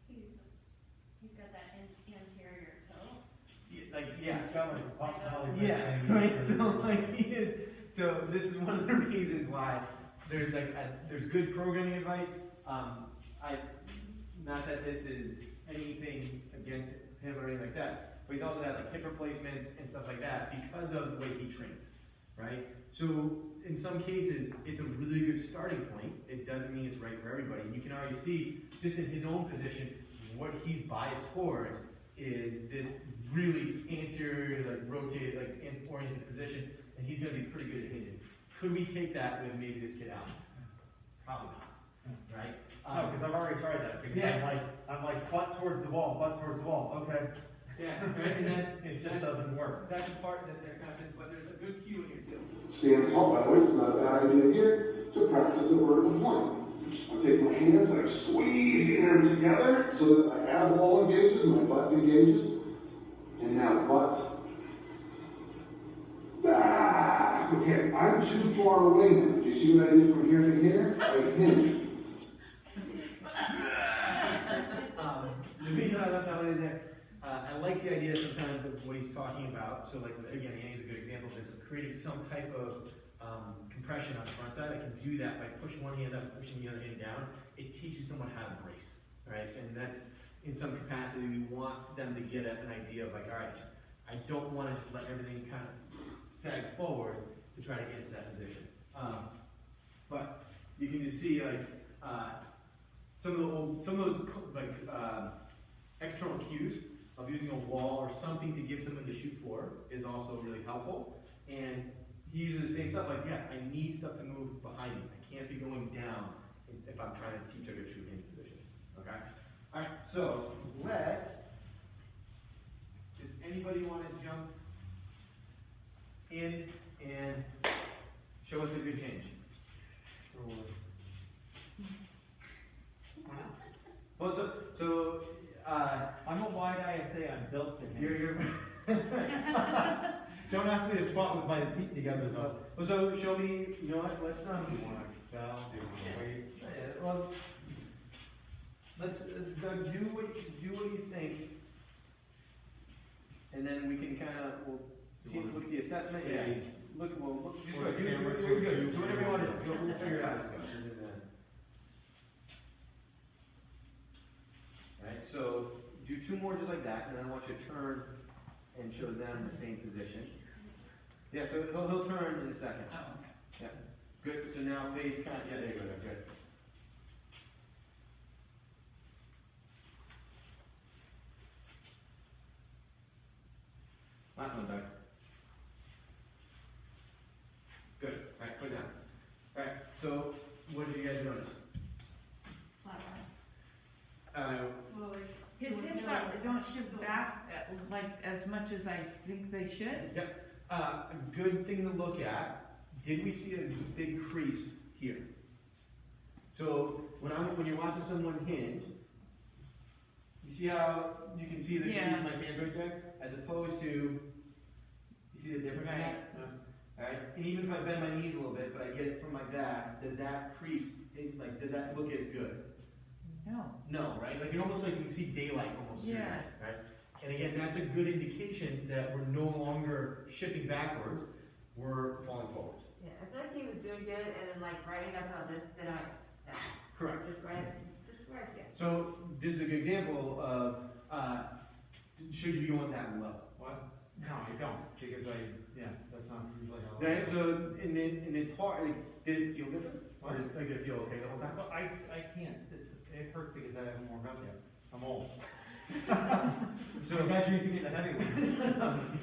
He's got that anterior toe. Yeah. It's got like a butt belly. Yeah, right. So like he is. So this is one of the reasons why there's there's good programming advice. Not that this is anything against him or anything like that, but he's also had like hip replacements and stuff like that because of the way he trains, right? So in some cases, it's a really good starting point. It doesn't mean it's right for everybody. And you can already see just in his own position what he's biased towards is this really anterior, like rotated, like oriented position, and he's going to be pretty good at hinging. Could we take that with maybe this kid Alex? Probably not, right? No, because I've already tried that. Because Yeah. I'm like butt towards the wall, butt towards the wall. Okay. Yeah, right. And It just doesn't work. That's the part that they're kind of just. But there's a good cue in here too. Stand tall, by the way, it's not a bad idea here to practice the vertical plank. I take my hands and I'm squeezing them together so that my ab wall engages, my butt engages, and now butt back. okay, I'm too far away now. Do you see what I did from here to here? I hinged. The reason I left out is that I like the idea sometimes of what he's talking about. So like, again, Annie's a good example of this, of creating some type of compression on the front side. I can do that by pushing one hand up, pushing the other hand down. It teaches someone how to brace, right? And that's, in some capacity, we want them to get an idea of like, all right, I don't want to just let everything kind of sag forward to try to get to that position. But you can just see like some of those like external cues of using a wall or something to give someone to shoot for is also really helpful. And he uses the same stuff like, yeah, I need stuff to move behind me. I can't be going down if I'm trying to teach a good shoot hinge position. Okay? All right, so does anybody want to jump in and show us a good hinge? Well, so I'm a wide eye, I say I'm built to him. you're Don't ask me to squat with my feet together though. well, so show me. You know what? Let's well, let's Doug, do what you think, and then we can kind of look at the assessment. Yeah, look. You're good. Do whatever you want to do. We'll figure it out. Right. So do two more just like that, and then I want you to turn and show them the same position. Yeah. So he'll turn in a second. Oh, okay. Yeah. Good. So now face kind of. Yeah. There you go. Good. Last one, Doug. Good. All right, put it down. All right, so what did you guys notice? His hips don't shift back like as much as I think they should. Yep. A good thing to look at. Did we see a big crease here? So when you're watching someone hinge, you see how you can see the crease in my hands right there, as opposed to, you see the difference in that? All right. And even if I bend my knees a little bit, but I get it from like that, does that crease? Does that look as good? No. No, right? Like it almost like you can see daylight almost through that, right? And again, that's a good indication that we're no longer shifting backwards, we're falling forwards. Yeah, I feel like he was doing good, and then like writing up how this, then I, Correct. just right again. So this is a good example of should you be going that low? What? No, I don't, because that's not usually how. Right. So and it's hard. Like, did it feel different? Or did it feel okay the whole time? But I can't. It hurt because I haven't warmed up yet. I'm old. So imagine you can get the heavy one.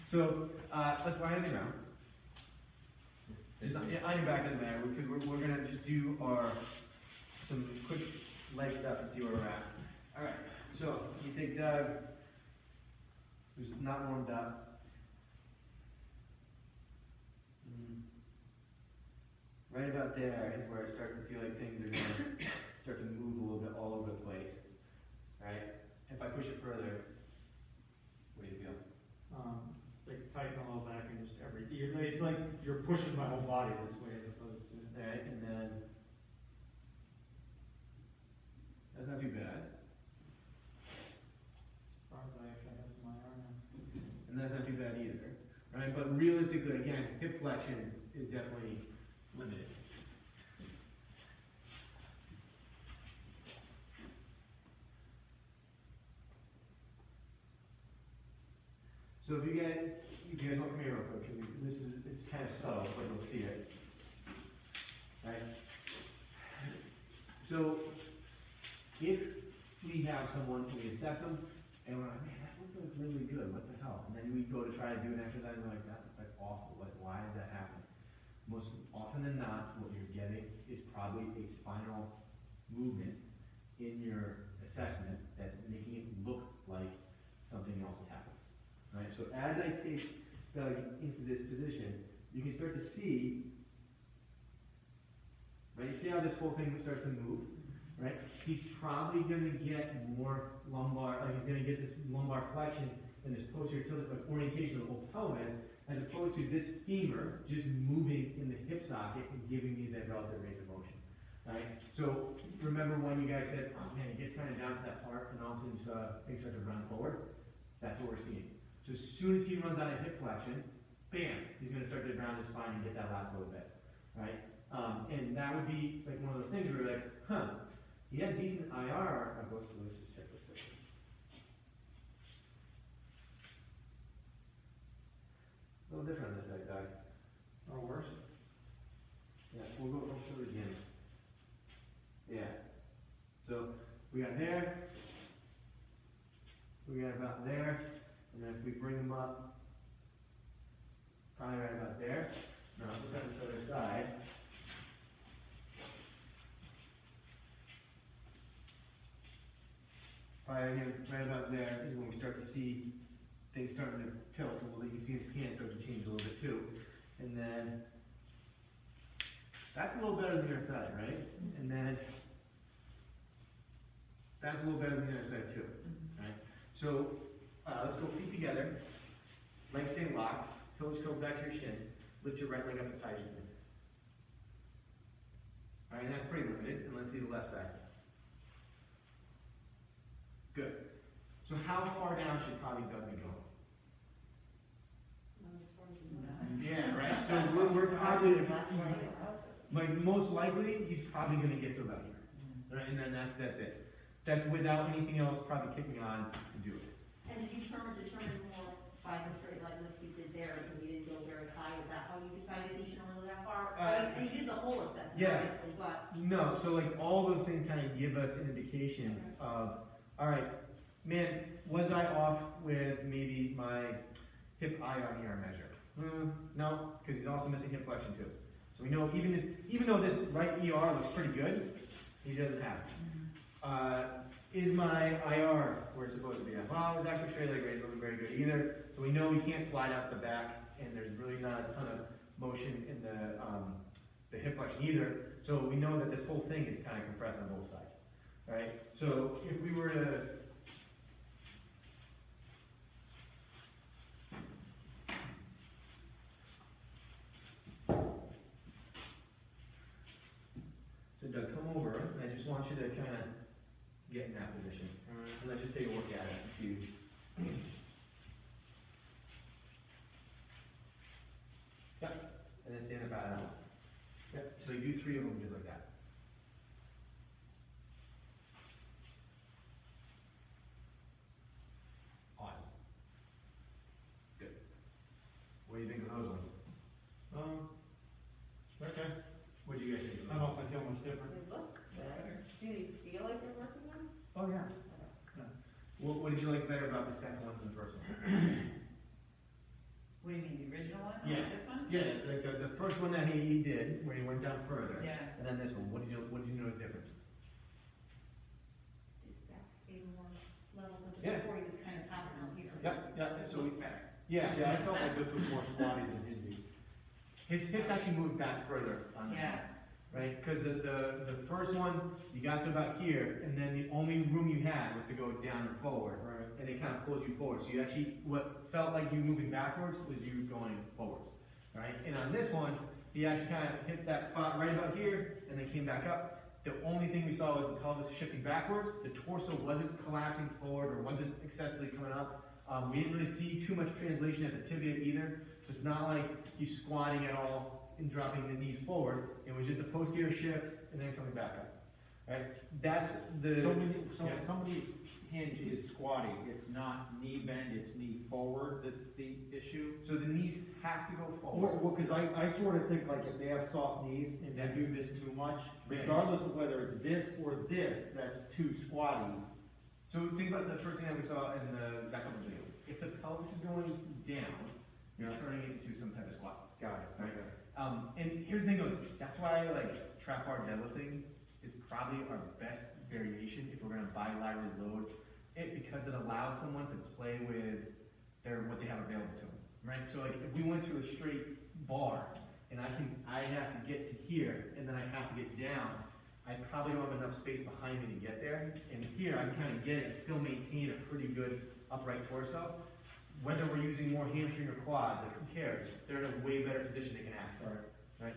So let's lie on the ground. Just on your back doesn't matter. We're gonna just do some quick leg stuff and see where we're at. All right. So you take Doug, who's not warmed up. Right about there is where it starts to feel like things are gonna start to move a little bit all over the place. Right? If I push it further, what do you feel? Like tighten a little back and just it's like you're pushing my whole body this way as opposed to. All right, and then that's not too bad. As far as I actually have my arm now. And that's not too bad either. Right? But realistically, again, hip flexion is definitely limited. So if you guys want to come here real quick, because it's kind of subtle, but you'll see it. Right? So if we have someone, we assess them, and we're like, man, that looked like really good, what the hell? And then we go to try to do an exercise, and we're like, that looks like awful, like why is that happening? Most often than not, what you're getting is probably a spinal movement in your assessment that's making it look like something else is happening. Right? So as I take Doug into this position, you can start to see, right? You see how this whole thing starts to move, right? He's probably going to get more lumbar, like he's going to get this lumbar flexion and this posterior tilt, like orientation of the whole pelvis as opposed to this femur just moving in the hip socket and giving me that relative range of motion, right? So remember when you guys said, oh man, he gets kind of down to that part and all of a sudden you saw things start to run forward? That's what we're seeing. So as soon as he runs out of hip flexion, bam, he's going to start to ground his spine and get that last little bit, right? And that would be like one of those things where you're like, huh, he had decent IR. Let's just check this out. A little different on this side, Doug. Or worse. Yeah, we'll show it again. Yeah. So we got there. We got about there. And then if we bring them up, probably right about there. Now, let's look on this other side. Probably again, right about there is when we start to see things starting to tilt a little bit. You can see his pants start to change a little bit too. And then that's a little better than the other side, right? And then that's a little better than the other side too, right? So let's go feet together, legs stay locked, toes curl back to your shins, lift your right leg up as high as you can. All right, that's pretty limited, and let's see the left side. Good. So how far down should probably Doug be going? Yeah, right. So we're probably, like most likely, he's probably going to get to about here, right? And then that's it. That's without anything else probably kicking on to do it. And did you determine more by the straight leg lift you did there, because you didn't go very high? Is that how you decided he should only go that far? And you did the whole assessment, yeah. obviously, but. No, so like all those things kind of give us an indication of, all right, man, was I off with maybe my hip IR and ER measure? No, because he's also missing hip flexion too. So we know even though this right ER looks pretty good, he doesn't have it. Is my IR where it's supposed to be at? Well, his active straight leg raise wasn't very good either. So we know he can't slide out the back, and there's really not a ton of motion in the hip flexion either. So we know that this whole thing is kind of compressed on both sides, right? So if we were to Doug, come over, and I just want you to kind of get in that position. And let's just take a look at it and see. Yep, and then stand about out. Yep, so you do 3 of them just like that. Awesome. Good. What do you think of those ones? Okay. What do you guys think of I those? don't know if I feel much different. They look better. Do you feel like you're working on? Oh, yeah. What did you like better about the second one than the first one? What do you mean, the original one? Or Yeah. This one? Yeah, like the first one that he did, where he went down further. Yeah. And then this one, what did you notice difference? His back stayed more level, because Yeah. before he was kind of popping out here. Yeah, So we better. Yeah, See, I felt like this was more squatty than Hinge. his hips actually moved back further on this Yeah. one, right? Because the first one, you got to about here, and then the only room you had was to go down and forward. Right. And it kind of pulled you forward. So you actually, what felt like you moving backwards was you going forwards, right? And on this one, he actually kind of hit that spot right about here, and then came back up. The only thing we saw was the pelvis shifting backwards. The torso wasn't collapsing forward or wasn't excessively coming up. We didn't really see too much translation at the tibia either. So it's not like he's squatting at all and dropping the knees forward. It was just a posterior shift and then coming back up, right? That's the... So when Yeah. somebody's hinge is squatty, it's not knee bend, it's knee forward that's the issue? So the knees have to go forward. Well, because I sort of think like if they have soft knees and they do this too much, regardless of whether it's this or this, that's too squatty. So think about the first thing that we saw in the Sacral video. If the pelvis is going down, you're turning it into some type of squat. Got it. Right. And here's the thing, though, that's why like trap bar deadlifting is probably our best variation if we're going to bilaterally load it, because it allows someone to play with what they have available to them, right? So like if we went to a straight bar and I have to get to here and then I have to get down, I probably don't have enough space behind me to get there. And here I can kind of get it and still maintain a pretty good upright torso. whether we're using more hamstring or quads, like who cares? They're in a way better position they can access, right?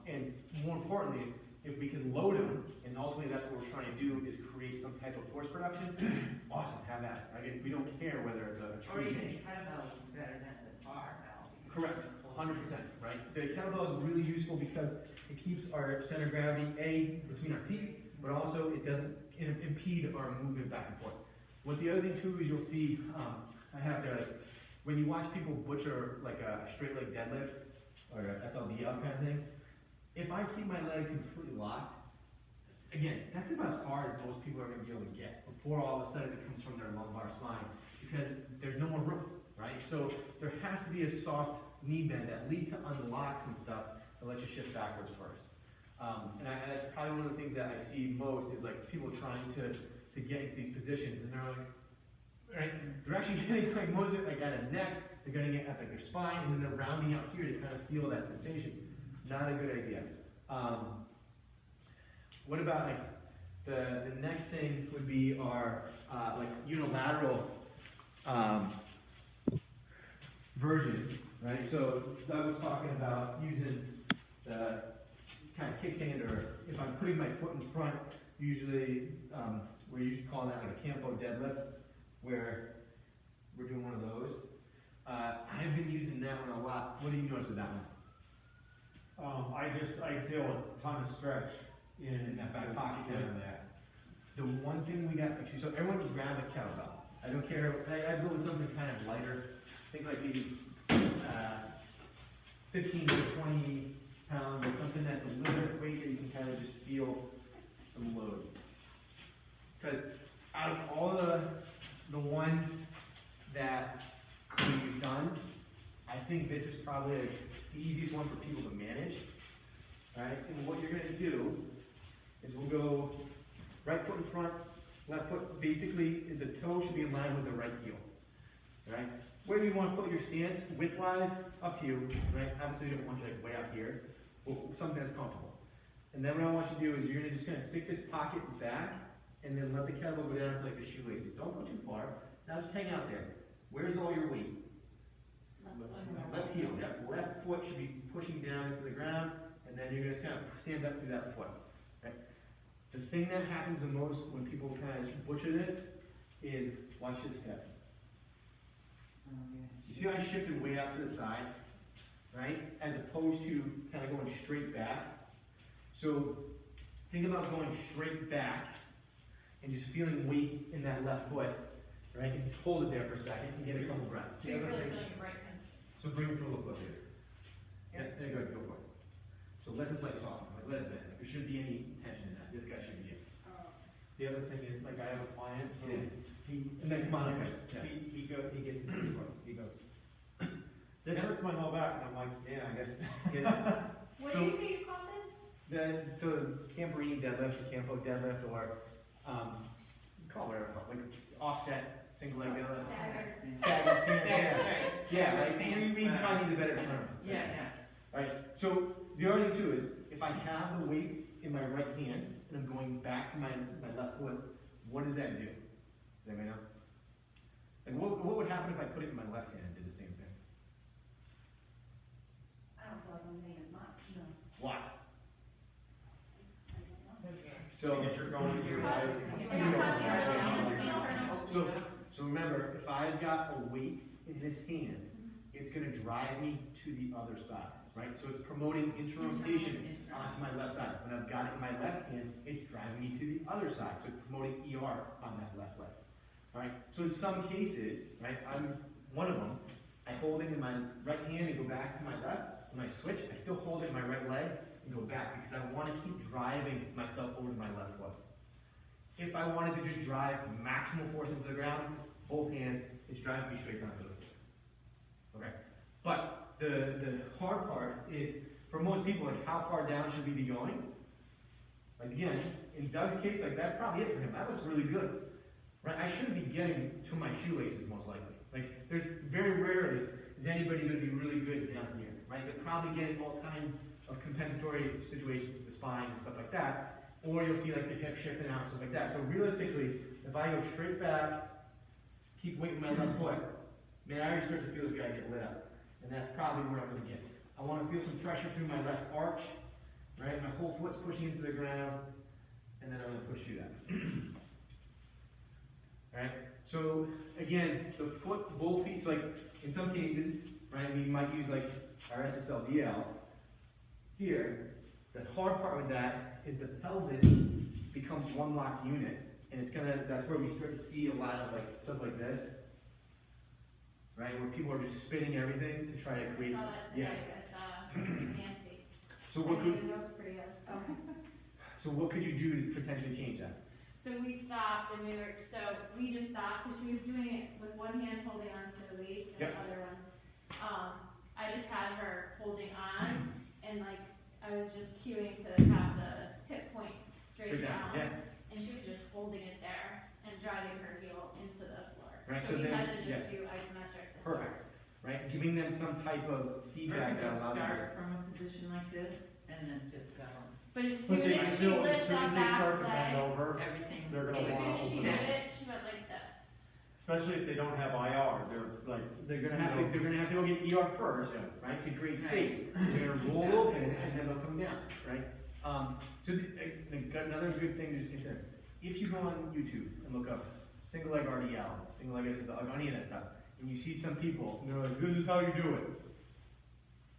And more importantly, is if we can load them, and ultimately that's what we're trying to do, is create some type of force production, awesome, have that. We don't care whether it's a Or tree even hinge. kettlebells better than the barbell. Correct, 100%, right? The kettlebell is really useful because it keeps our center of gravity, between our feet, but also it doesn't impede our movement back and forth. What the other thing too is you'll see, I have there, like, when you watch people butcher like a straight leg deadlift, or a SLDL kind of thing, if I keep my legs completely locked, again, that's about as far as most people are gonna be able to get before all of a sudden it comes from their lumbar spine, because there's no more room, right? So there has to be a soft knee bend, at least to unlock some stuff to let you shift backwards first. That's probably one of the things that I see most is like people trying to get into these positions, and they're like, right, they're actually getting like most of it like at a neck, they're getting it at like their spine, and then they're rounding out here to kind of feel that sensation. Not a good idea. What about like the next thing would be our like unilateral version, right? So Doug was talking about using the kind of kickstand, or if I'm putting my foot in front, usually we're usually calling that like a Campbell Deadlift, where we're doing one of those. I've been using that one a lot. What do you notice with that one? I feel a ton of stretch In that back pocket down there. The one thing we got, actually, so everyone can grab a kettlebell. I don't care, I'd go with something kind of lighter, think like maybe 15 to 20 pounds, or something that's a little bit of weight that you can kind of just feel some load. Because out of all the ones that we've done, I think this is probably the easiest one for people to manage, right? And what you're gonna do is we'll go right foot in front, left foot, basically the toe should be in line with the right heel, right? Where you want to put your stance, width-wise, up to you, right? Obviously you don't want you like way out here, but something that's comfortable. And then what I want you to do is you're gonna just kind of stick this pocket back, and then let the kettlebell go down to like the shoelaces. Don't go too far. Now just hang out there. Where's all your weight? Left heel, yep. Left foot should be pushing down into the ground, and then you're gonna just kind of stand up through that foot. Right? The thing that happens the most when people kind of butcher this is, watch this hip. You see how I shifted way out to the side, right? As opposed to kind of going straight back. So think about going straight back and just feeling weight in that left foot, right? And hold it there for a second and get a couple breaths. So you're really feeling your right hand. So bring it for a little closer. Yeah, there you go, go for it. So let this leg soften, like let it bend. Like there shouldn't be any tension in that. This guy shouldn't be in. The other thing is, like, I have a client, And then come on, okay. Yeah. he gets in his foot, he goes, this hurts my low back, and I'm like, yeah, I guess. What So- do you say you call this? So Camberine deadlift, or Campbell deadlift, or call it whatever, like offset, single leg deadlift. Staggers. Stagger stance, yeah. Right. Yeah, like Stance, we probably need a better term. Yeah, Right, so the other thing too is, if I have the weight in my right hand, and I'm going back to my left foot, what does that do? Does anybody know? Like what would happen if I put it in my left hand and did the same thing? I don't feel like I'm doing as much, no. Why? I don't know. So, Because you're going to your legs. so remember, if I've got a weight in this hand, it's gonna drive me to the other side, right? So it's promoting interrotation onto my left side. When I've got it in my left hand, it's driving me to the other side. So it's promoting ER on that left leg. All right. So in some cases, right, I'm one of them. I hold it in my right hand and go back to my left. When I switch, I still hold it in my right leg and go back because I want to keep driving myself over to my left foot. If I wanted to just drive maximal force into the ground, both hands, it's driving me straight down to those. Okay. But the hard part is, for most people, like how far down should we be going? Like again, in Doug's case, like that's probably it for him. That looks really good. Right? I shouldn't be getting to my shoelaces most likely. Like there's very rarely is anybody going to be really good down here. Right? They're probably getting all kinds of compensatory situations with the spine and stuff like that. Or you'll see like the hip shifting out and stuff like that. So realistically, if I go straight back, keep weight in my left foot, Man, I already start to feel this guy get lit up. And that's probably where I'm gonna get. I wanna feel some pressure through my left arch, right? My whole foot's pushing into the ground, and then I'm gonna push through that. Alright? So, again, the foot, both feet, so like, in some cases, right, we might use like our SSLDL. Here, the hard part with that is the pelvis becomes one locked unit, and that's where we start to see a lot of like, stuff like this. Right, where people are just spinning everything to try to create. I saw that today with Nancy. So what I could didn't vote for you. Okay. so what could you do to potentially change that? So we stopped and we just stopped because she was doing it with one hand holding on to the weights and Yep. the other one. I just had her holding on and like I was just cueing to have the hip point straight down. Yeah. And she was just holding it there and driving her heel into the floor. Right, So so we then- had to just yeah. do isometric to Perfect. start. Right, giving them some type of feedback that allows them. Start from a position like this and then just go. But as soon But they as she still, as lifted soon as that they back start to bend leg, over, Everything. they're gonna as soon want as to she open did up. it, she went like this. Especially if they don't have IR, they're like, They're gonna have to go get ER first, right, to create space. They're gonna roll open and then they'll come down, right? Another good thing to just consider. If you go on YouTube and look up single leg RDL, single leg SSL, any of that stuff, and you see some people, and they're like, this is how you do it.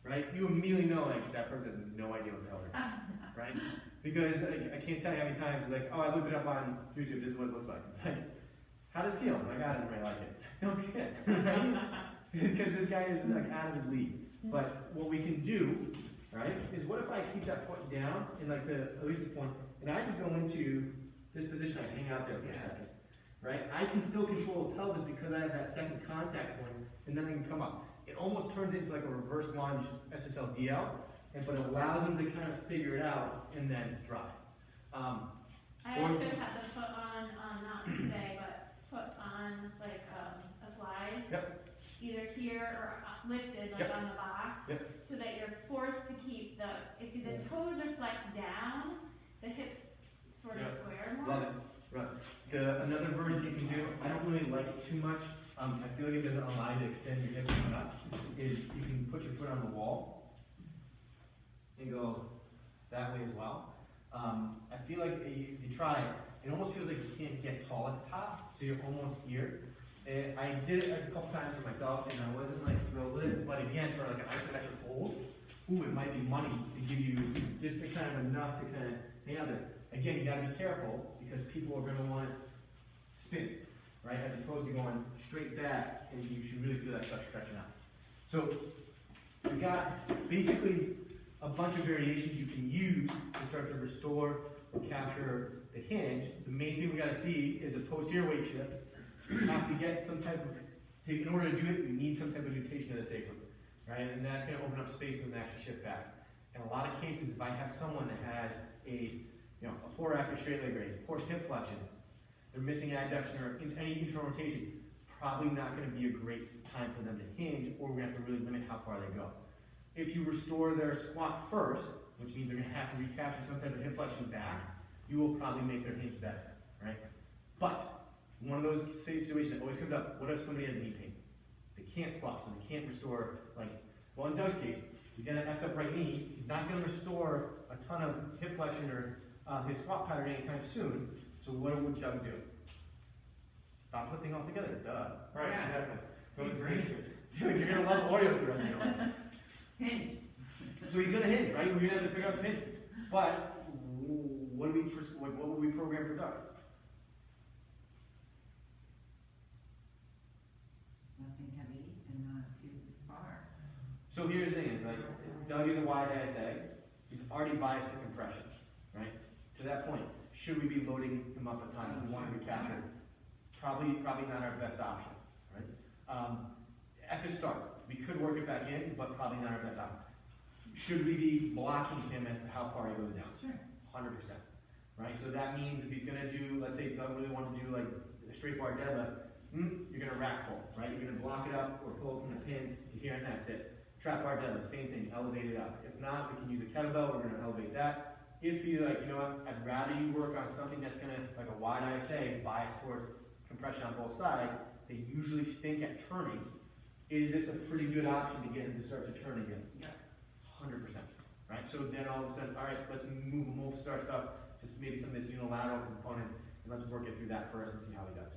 Right? You immediately know like that person has no idea what the hell they're doing. Right? Because I can't tell you how many times it's like, oh, I looked it up on YouTube, this is what it looks like. It's like, how did it feel? Like, I didn't really like it. No shit. Right? Because this guy is like out of his league. But what we can do, right, is what if I keep that foot down and like at least this point, and I just go into this position, I hang out there for a second. Right? I can still control the pelvis because I have that second contact point, and then I can come up. It almost turns into like a reverse lunge SSLDL, but it allows them to kind of figure it out and then drive. I Or- also had the foot on, not today, but foot on like a slide. Yep. Either here or lifted like Yep. on the box. Yep. So that you're forced to keep if the toes are flexed down, the hips sort of Yep. square more. Love it. Right. Another version you can do, I don't really like it too much. I feel like it doesn't allow you to extend your hips enough. Is you can put your foot on the wall and go that way as well. I feel like you try it. It almost feels like you can't get tall at the top, so you're almost here. I did it a couple times for myself, and I wasn't like thrilled with it. But again, for like an isometric hold, it might be money to give you just the kind of enough to kind of hang out there. Again, you got to be careful because people are going to want to spin, right? As opposed to going straight back, and you should really feel that stuff stretching out. So we got basically a bunch of variations you can use to start to restore or capture the hinge. The main thing we got to see is a posterior weight shift. You have to get some type of, in order to do it, we need some type of mutation of the sacrum, right? And that's going to open up space for them to actually shift back. In a lot of cases, if I have someone that has a poor active straight leg raise, poor hip flexion, they're missing adduction or any internal rotation, probably not going to be a great time for them to hinge, or we're going to have to really limit how far they go. If you restore their squat first, which means they're going to have to recapture some type of hip flexion back, you will probably make their hinge better, right? But one of those situations that always comes up, what if somebody has knee pain? They can't squat, so they can't restore, in Doug's case, he's got an effed up right knee, he's not going to restore a ton of hip flexion or his squat pattern anytime soon, so what would Doug do? Stop lifting altogether, duh. right, Yeah. exactly. Go to green. Dude, you're going to love Oreos the rest of your life. Hinge. So he's going to hinge, right? We're going to have to figure out some hinge. But what would we program for Doug? Nothing heavy and not too far. So here's the thing, Doug is a wide ISA. He's already biased to compression, right? To that point, should we be loading him up a ton if we want to recapture? Probably not our best option, right? At the start, we could work it back in, but probably not our best option. Should we be blocking him as to how far he goes down? Sure. 100%, right? So that means if he's going to do, let's say Doug really wanted to do like a straight bar deadlift, you're going to rack pull, right? You're going to block it up or pull it from the pins to here, and that's it. Trap bar deadlift, same thing, elevate it up. If not, we can use a kettlebell, we're going to elevate that. If you're like, you know what, I'd rather you work on something that's going to, like a wide ISA, is biased towards compression on both sides, they usually stink at turning, is this a pretty good option to get him to start to turn again? Yeah. 100%. Right? So then all of a sudden, all right, let's move start stuff to maybe some of this unilateral components, and let's work it through that first and see how he does.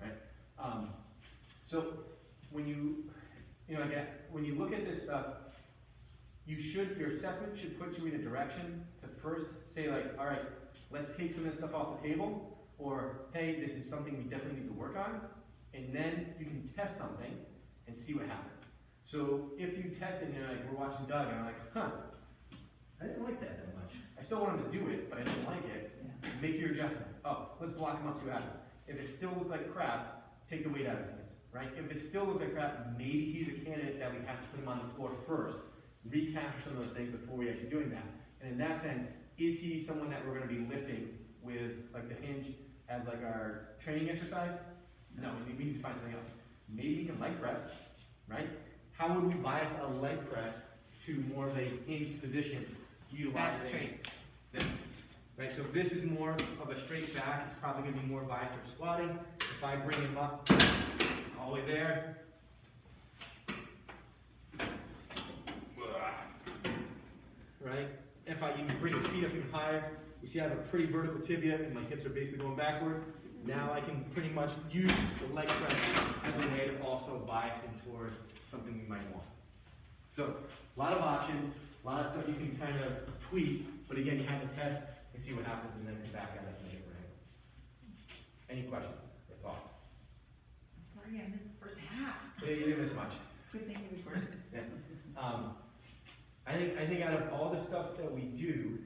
Right? So when you when you look at this stuff, your assessment should put you in a direction to first say like, all right, let's take some of this stuff off the table, or hey, this is something we definitely need to work on, and then you can test something and see what happens. So if you test it and you're like, we're watching Doug, and I'm like, huh, I didn't like that much. I still want him to do it, but I didn't like it. Yeah. Make your adjustment. Oh, let's block him up, see what happens. If it still looks like crap, take the weight out of his hands, right? If it still looks like crap, maybe he's a candidate that we have to put him on the floor first, recapture some of those things before we actually doing that. And in that sense, is he someone that we're going to be lifting with like the hinge as like our training exercise? No, we need to find something else. Maybe he can leg press, right? How would we bias a leg press to more of a hinged position utilizing straight. this? Right, so if this is more of a straight back, it's probably going to be more biased towards squatting. If I bring him up all the way there, right? If I even bring his feet up even higher, you see I have a pretty vertical tibia and my hips are basically going backwards. Now I can pretty much use the leg press as a way to also bias him towards something we might want. So, a lot of options, a lot of stuff you can kind of tweak, but again, you have to test and see what happens and then come back at it and get rid of it. Any questions or thoughts? I'm sorry, I missed the first half. Yeah, you didn't miss much. Good thing you recorded. Yeah. I think out of all the stuff that we do,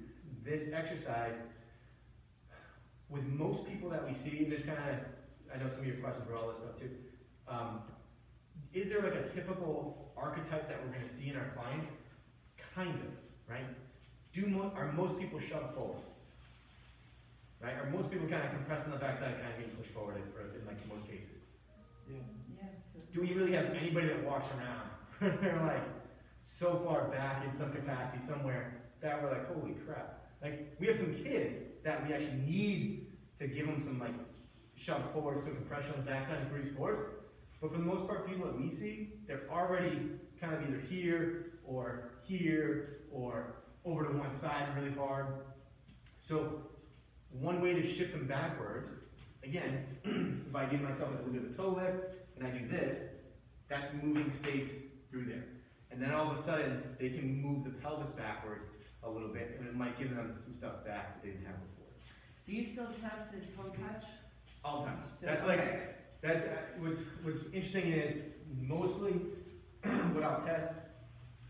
this exercise, with most people that we see, this kind of, I know some of your questions were all this stuff too. Is there like a typical archetype that we're going to see in our clients? Kind of, right? Are most people shoved forward? Right? Are most people kind of compressed on the backside, kind of getting pushed forward in like most cases? Yeah. Do we really have anybody that walks around? They're like so far back in some capacity somewhere that we're like, holy crap. Like, we have some kids that we actually need to give them some like shove forward, some compression on the backside and produce force. But for the most part, people that we see, they're already kind of either here or over to one side really hard. So one way to shift them backwards, again, if I give myself a little bit of a toe lift and I do this, that's moving space through there. And then all of a sudden, they can move the pelvis backwards a little bit, and it might give them some stuff back that they didn't have before. Do you still test the toe touch? All the time. Still? That's like, that's what's interesting is mostly what I'll test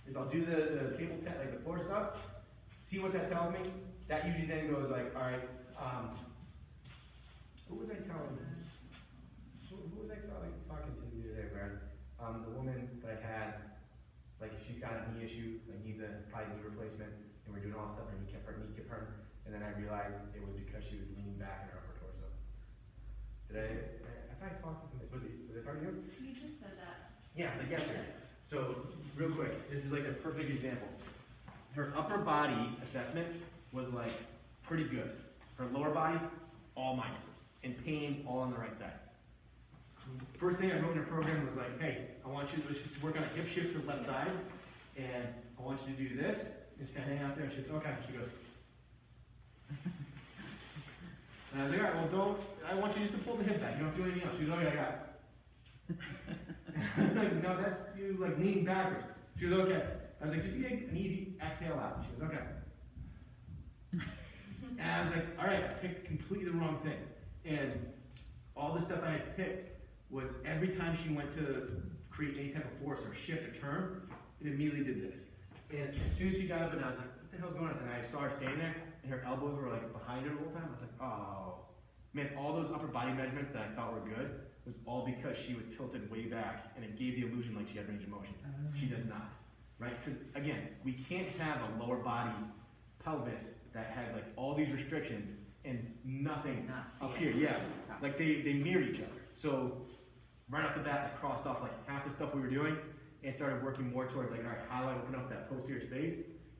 is I'll do the cable test, like the floor stuff, see what that tells me. That usually then goes like, all right, who was I telling? Who was I talking to the other day, Brad? The woman that I had, like she's got a knee issue, like needs a probably knee replacement, and we're doing all stuff, and her knee kept hurting, and then I realized it was because she was leaning back in her upper torso. I thought I talked to somebody, was I talking to you? You just said that. Yeah, it's like yesterday. So, real quick, this is like a perfect example. Her upper body assessment was like pretty good. Her lower body, all minuses. And pain, all on the right side. First thing I wrote in her program was like, hey, let's just work on a hip shift to the left side, and I want you to do this, and just kind of hang out there, and she goes, okay. She goes, and I was like, all right, well, I want you just to pull the hip back, you don't do anything else. She goes, okay, I got it. Like, no, that's you like leaning backwards. She goes, okay. I was like, just take an easy exhale out. She goes, okay. And I was like, all right, I picked completely the wrong thing. And all the stuff I had picked was every time she went to create any type of force or shift or turn, it immediately did this. And as soon as she got up and I was like, what the hell's going on? And I saw her standing there and her elbows were like behind her the whole time. I was like, oh. Man, all those upper body measurements that I thought were good was all because she was tilted way back and it gave the illusion like she had range of motion. She does not, right? Because again, we can't have a lower body pelvis that has like all these restrictions and nothing up here. Yeah, like they mirror each other. So right off the bat, I crossed off like half the stuff we were doing and started working more towards like, all right, how do I open up that posterior space?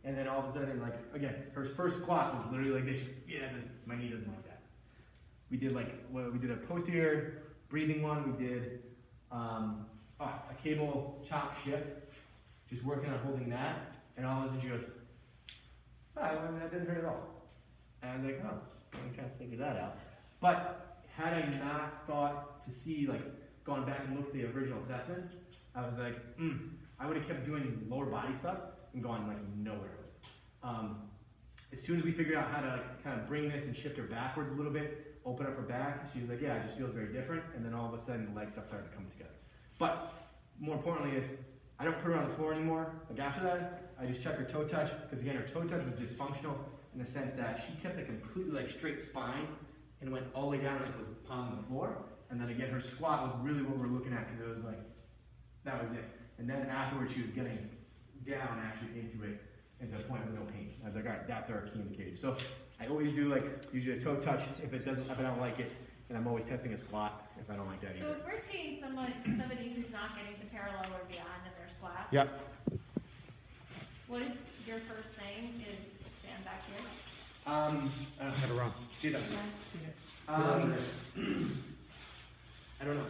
And then all of a sudden, like, again, her first squat was literally like this. Yeah, my knee doesn't like that. We did like, we did a posterior breathing one. We did a cable chop shift, just working on holding that, and all of a sudden she goes, that didn't hurt at all. And I was like, I can't figure that out. But had I not thought to see, like, gone back and looked at the original assessment, I was like, I would have kept doing lower body stuff and gone like nowhere. As soon as we figured out how to like, kind of bring this and shift her backwards a little bit, open up her back, she was like, yeah, it just feels very different. And then all of a sudden the leg stuff started to come together. But more importantly is, I don't put her on the floor anymore. Like after that, I just check her toe touch, because again, her toe touch was dysfunctional in the sense that she kept a completely like straight spine and went all the way down like it was palm on the floor. And then again, her squat was really what we're looking at, because it was like, that was it. And then afterwards, she was getting down actually into a point with no pain. I was like, all right, that's our key indicator. So I always do like usually a toe touch if I don't like it, and I'm always testing a squat if I don't like that So either. if we're seeing somebody who's not getting to parallel or beyond in their squat, Yep. what is your first thing is stand back here? I don't have it wrong. Do that. I don't know.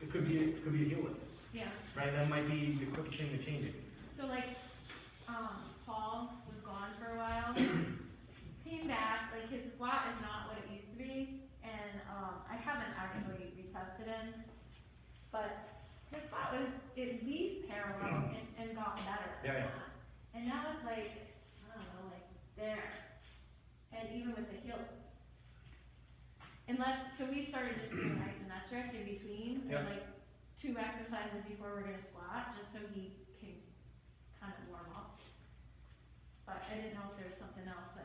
It could be a heel lift, Yeah. right? That might be the quickest thing to change it. So like, Paul was gone for a while, came back, like his squat is not what it used to be, and I haven't actually retested him, but his squat was at least parallel and got better than Yeah. that. And now it's like, I don't know, like there. And even with the heel lift. So we started just doing isometric in between, Yep. and like 2 exercises before we're gonna squat, just so he can kind of warm up. But I didn't know if there was something else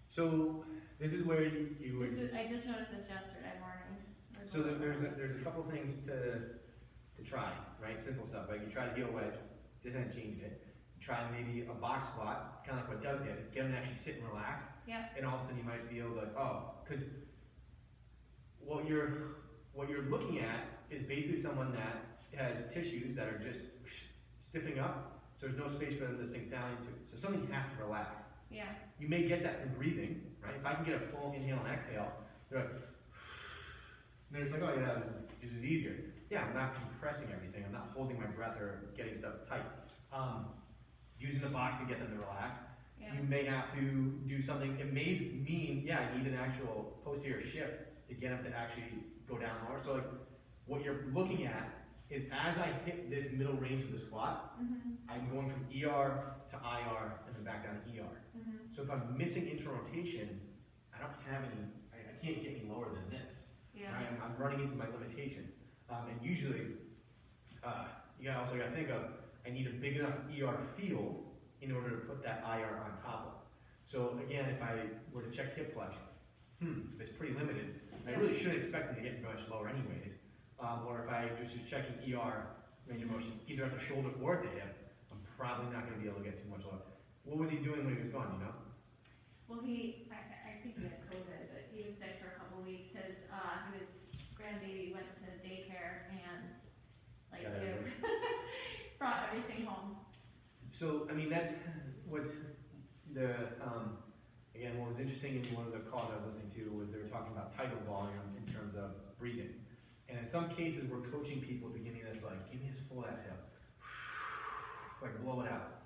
So this is where you would. I just noticed this yesterday morning. So there's a couple things to try, right? Simple stuff, right? You try the heel wedge, didn't change it. You try maybe a box squat, kind of like what Doug did. Get him to actually sit and relax. Yeah. And all of a sudden you might be able to, because what you're looking at is basically someone that has tissues that are just stiffening up, so there's no space for them to sink down into. So something has to relax. Yeah. You may get that from breathing, right? If I can get a full inhale and exhale, they're like, and they're just like, oh yeah, this is easier. Yeah, I'm not compressing everything. I'm not holding my breath or getting stuff tight. Using the box to get them to relax. Yeah. You may have to do something. It may mean, yeah, I need an actual posterior shift to get them to actually go down lower. So like, what you're looking at is as I hit this middle range of the squat, I'm going from ER to IR and then back down to ER. So if I'm missing internal rotation, I don't have any, I can't get any lower than this. Yeah. Right? I'm running into my limitation. And usually, you also got to think of, I need a big enough ER field in order to put that IR on top of. So again, if I were to check hip flexion, it's pretty limited. I really shouldn't expect them to get much lower anyways. Or if I just was checking ER range of motion, either at the shoulder or at the hip, I'm probably not going to be able to get too much lower. What was he doing when he was gone, you know? Well, I think he had COVID, but he was sick for a couple weeks. His grandbaby went to daycare and like brought everything home. So, I mean, that's what's the, again, what was interesting in one of the calls I was listening to was they were talking about tidal volume in terms of breathing. And in some cases, we're coaching people to give me this full exhale. Like, blow it out.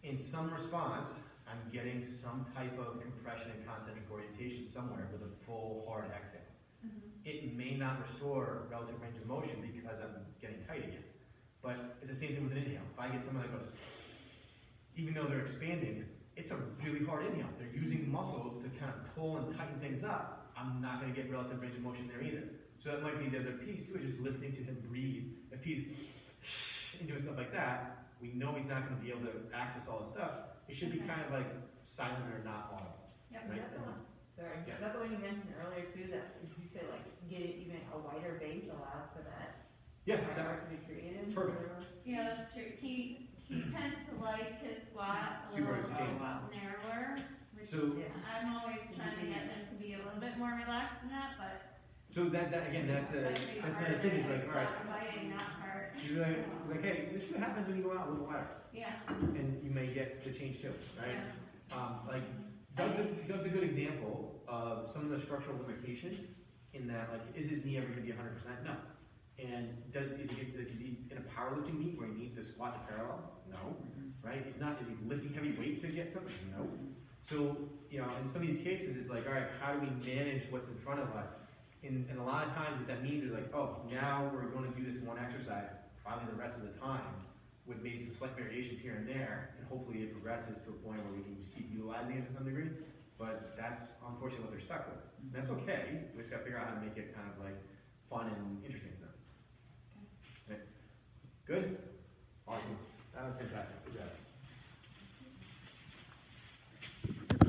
In some response, I'm getting some type of compression and concentric orientation somewhere with a full, hard exhale. It may not restore relative range of motion because I'm getting tight again. But it's the same thing with an inhale. If I get someone that goes, even though they're expanding, it's a really hard inhale. They're using muscles to kind of pull and tighten things up. I'm not going to get relative range of motion there either. So that might be the other piece too, is just listening to him breathe. If he's and doing stuff like that, we know he's not going to be able to access all this stuff. It should be kind of like silent or not audible. Yep. Right? Sorry, Yeah. is that the one you mentioned earlier too, that if you say like, get it even a wider base allows for that? Yeah, IR to be created? Perfect. Yeah, that's true. He tends to like his squat a Super little expansive. narrower, which So- I'm always trying to get them to be a little bit more relaxed than that, but So that again, that's another thing. Is like, all right, stop fighting that part. you're like, hey, just what happens when you go out a little wider, Yeah. and you may get the change too, right? Like Doug's a good example of some of the structural limitations in that, like, is his knee ever going to be 100%? No. And is he in a powerlifting meet where he needs to squat to parallel? No, right? Is he lifting heavy weight to get something? No. So, you know, in some of these cases, it's like, all right, how do we manage what's in front of us? And a lot of times what that means is like, oh, now we're going to do this one exercise, probably the rest of the time, with maybe some slight variations here and there, and hopefully it progresses to a point where we can just keep utilizing it to some degree. But that's unfortunately what they're stuck with. And that's okay. We just got to figure out how to make it kind of like fun and interesting to them. Okay. Good?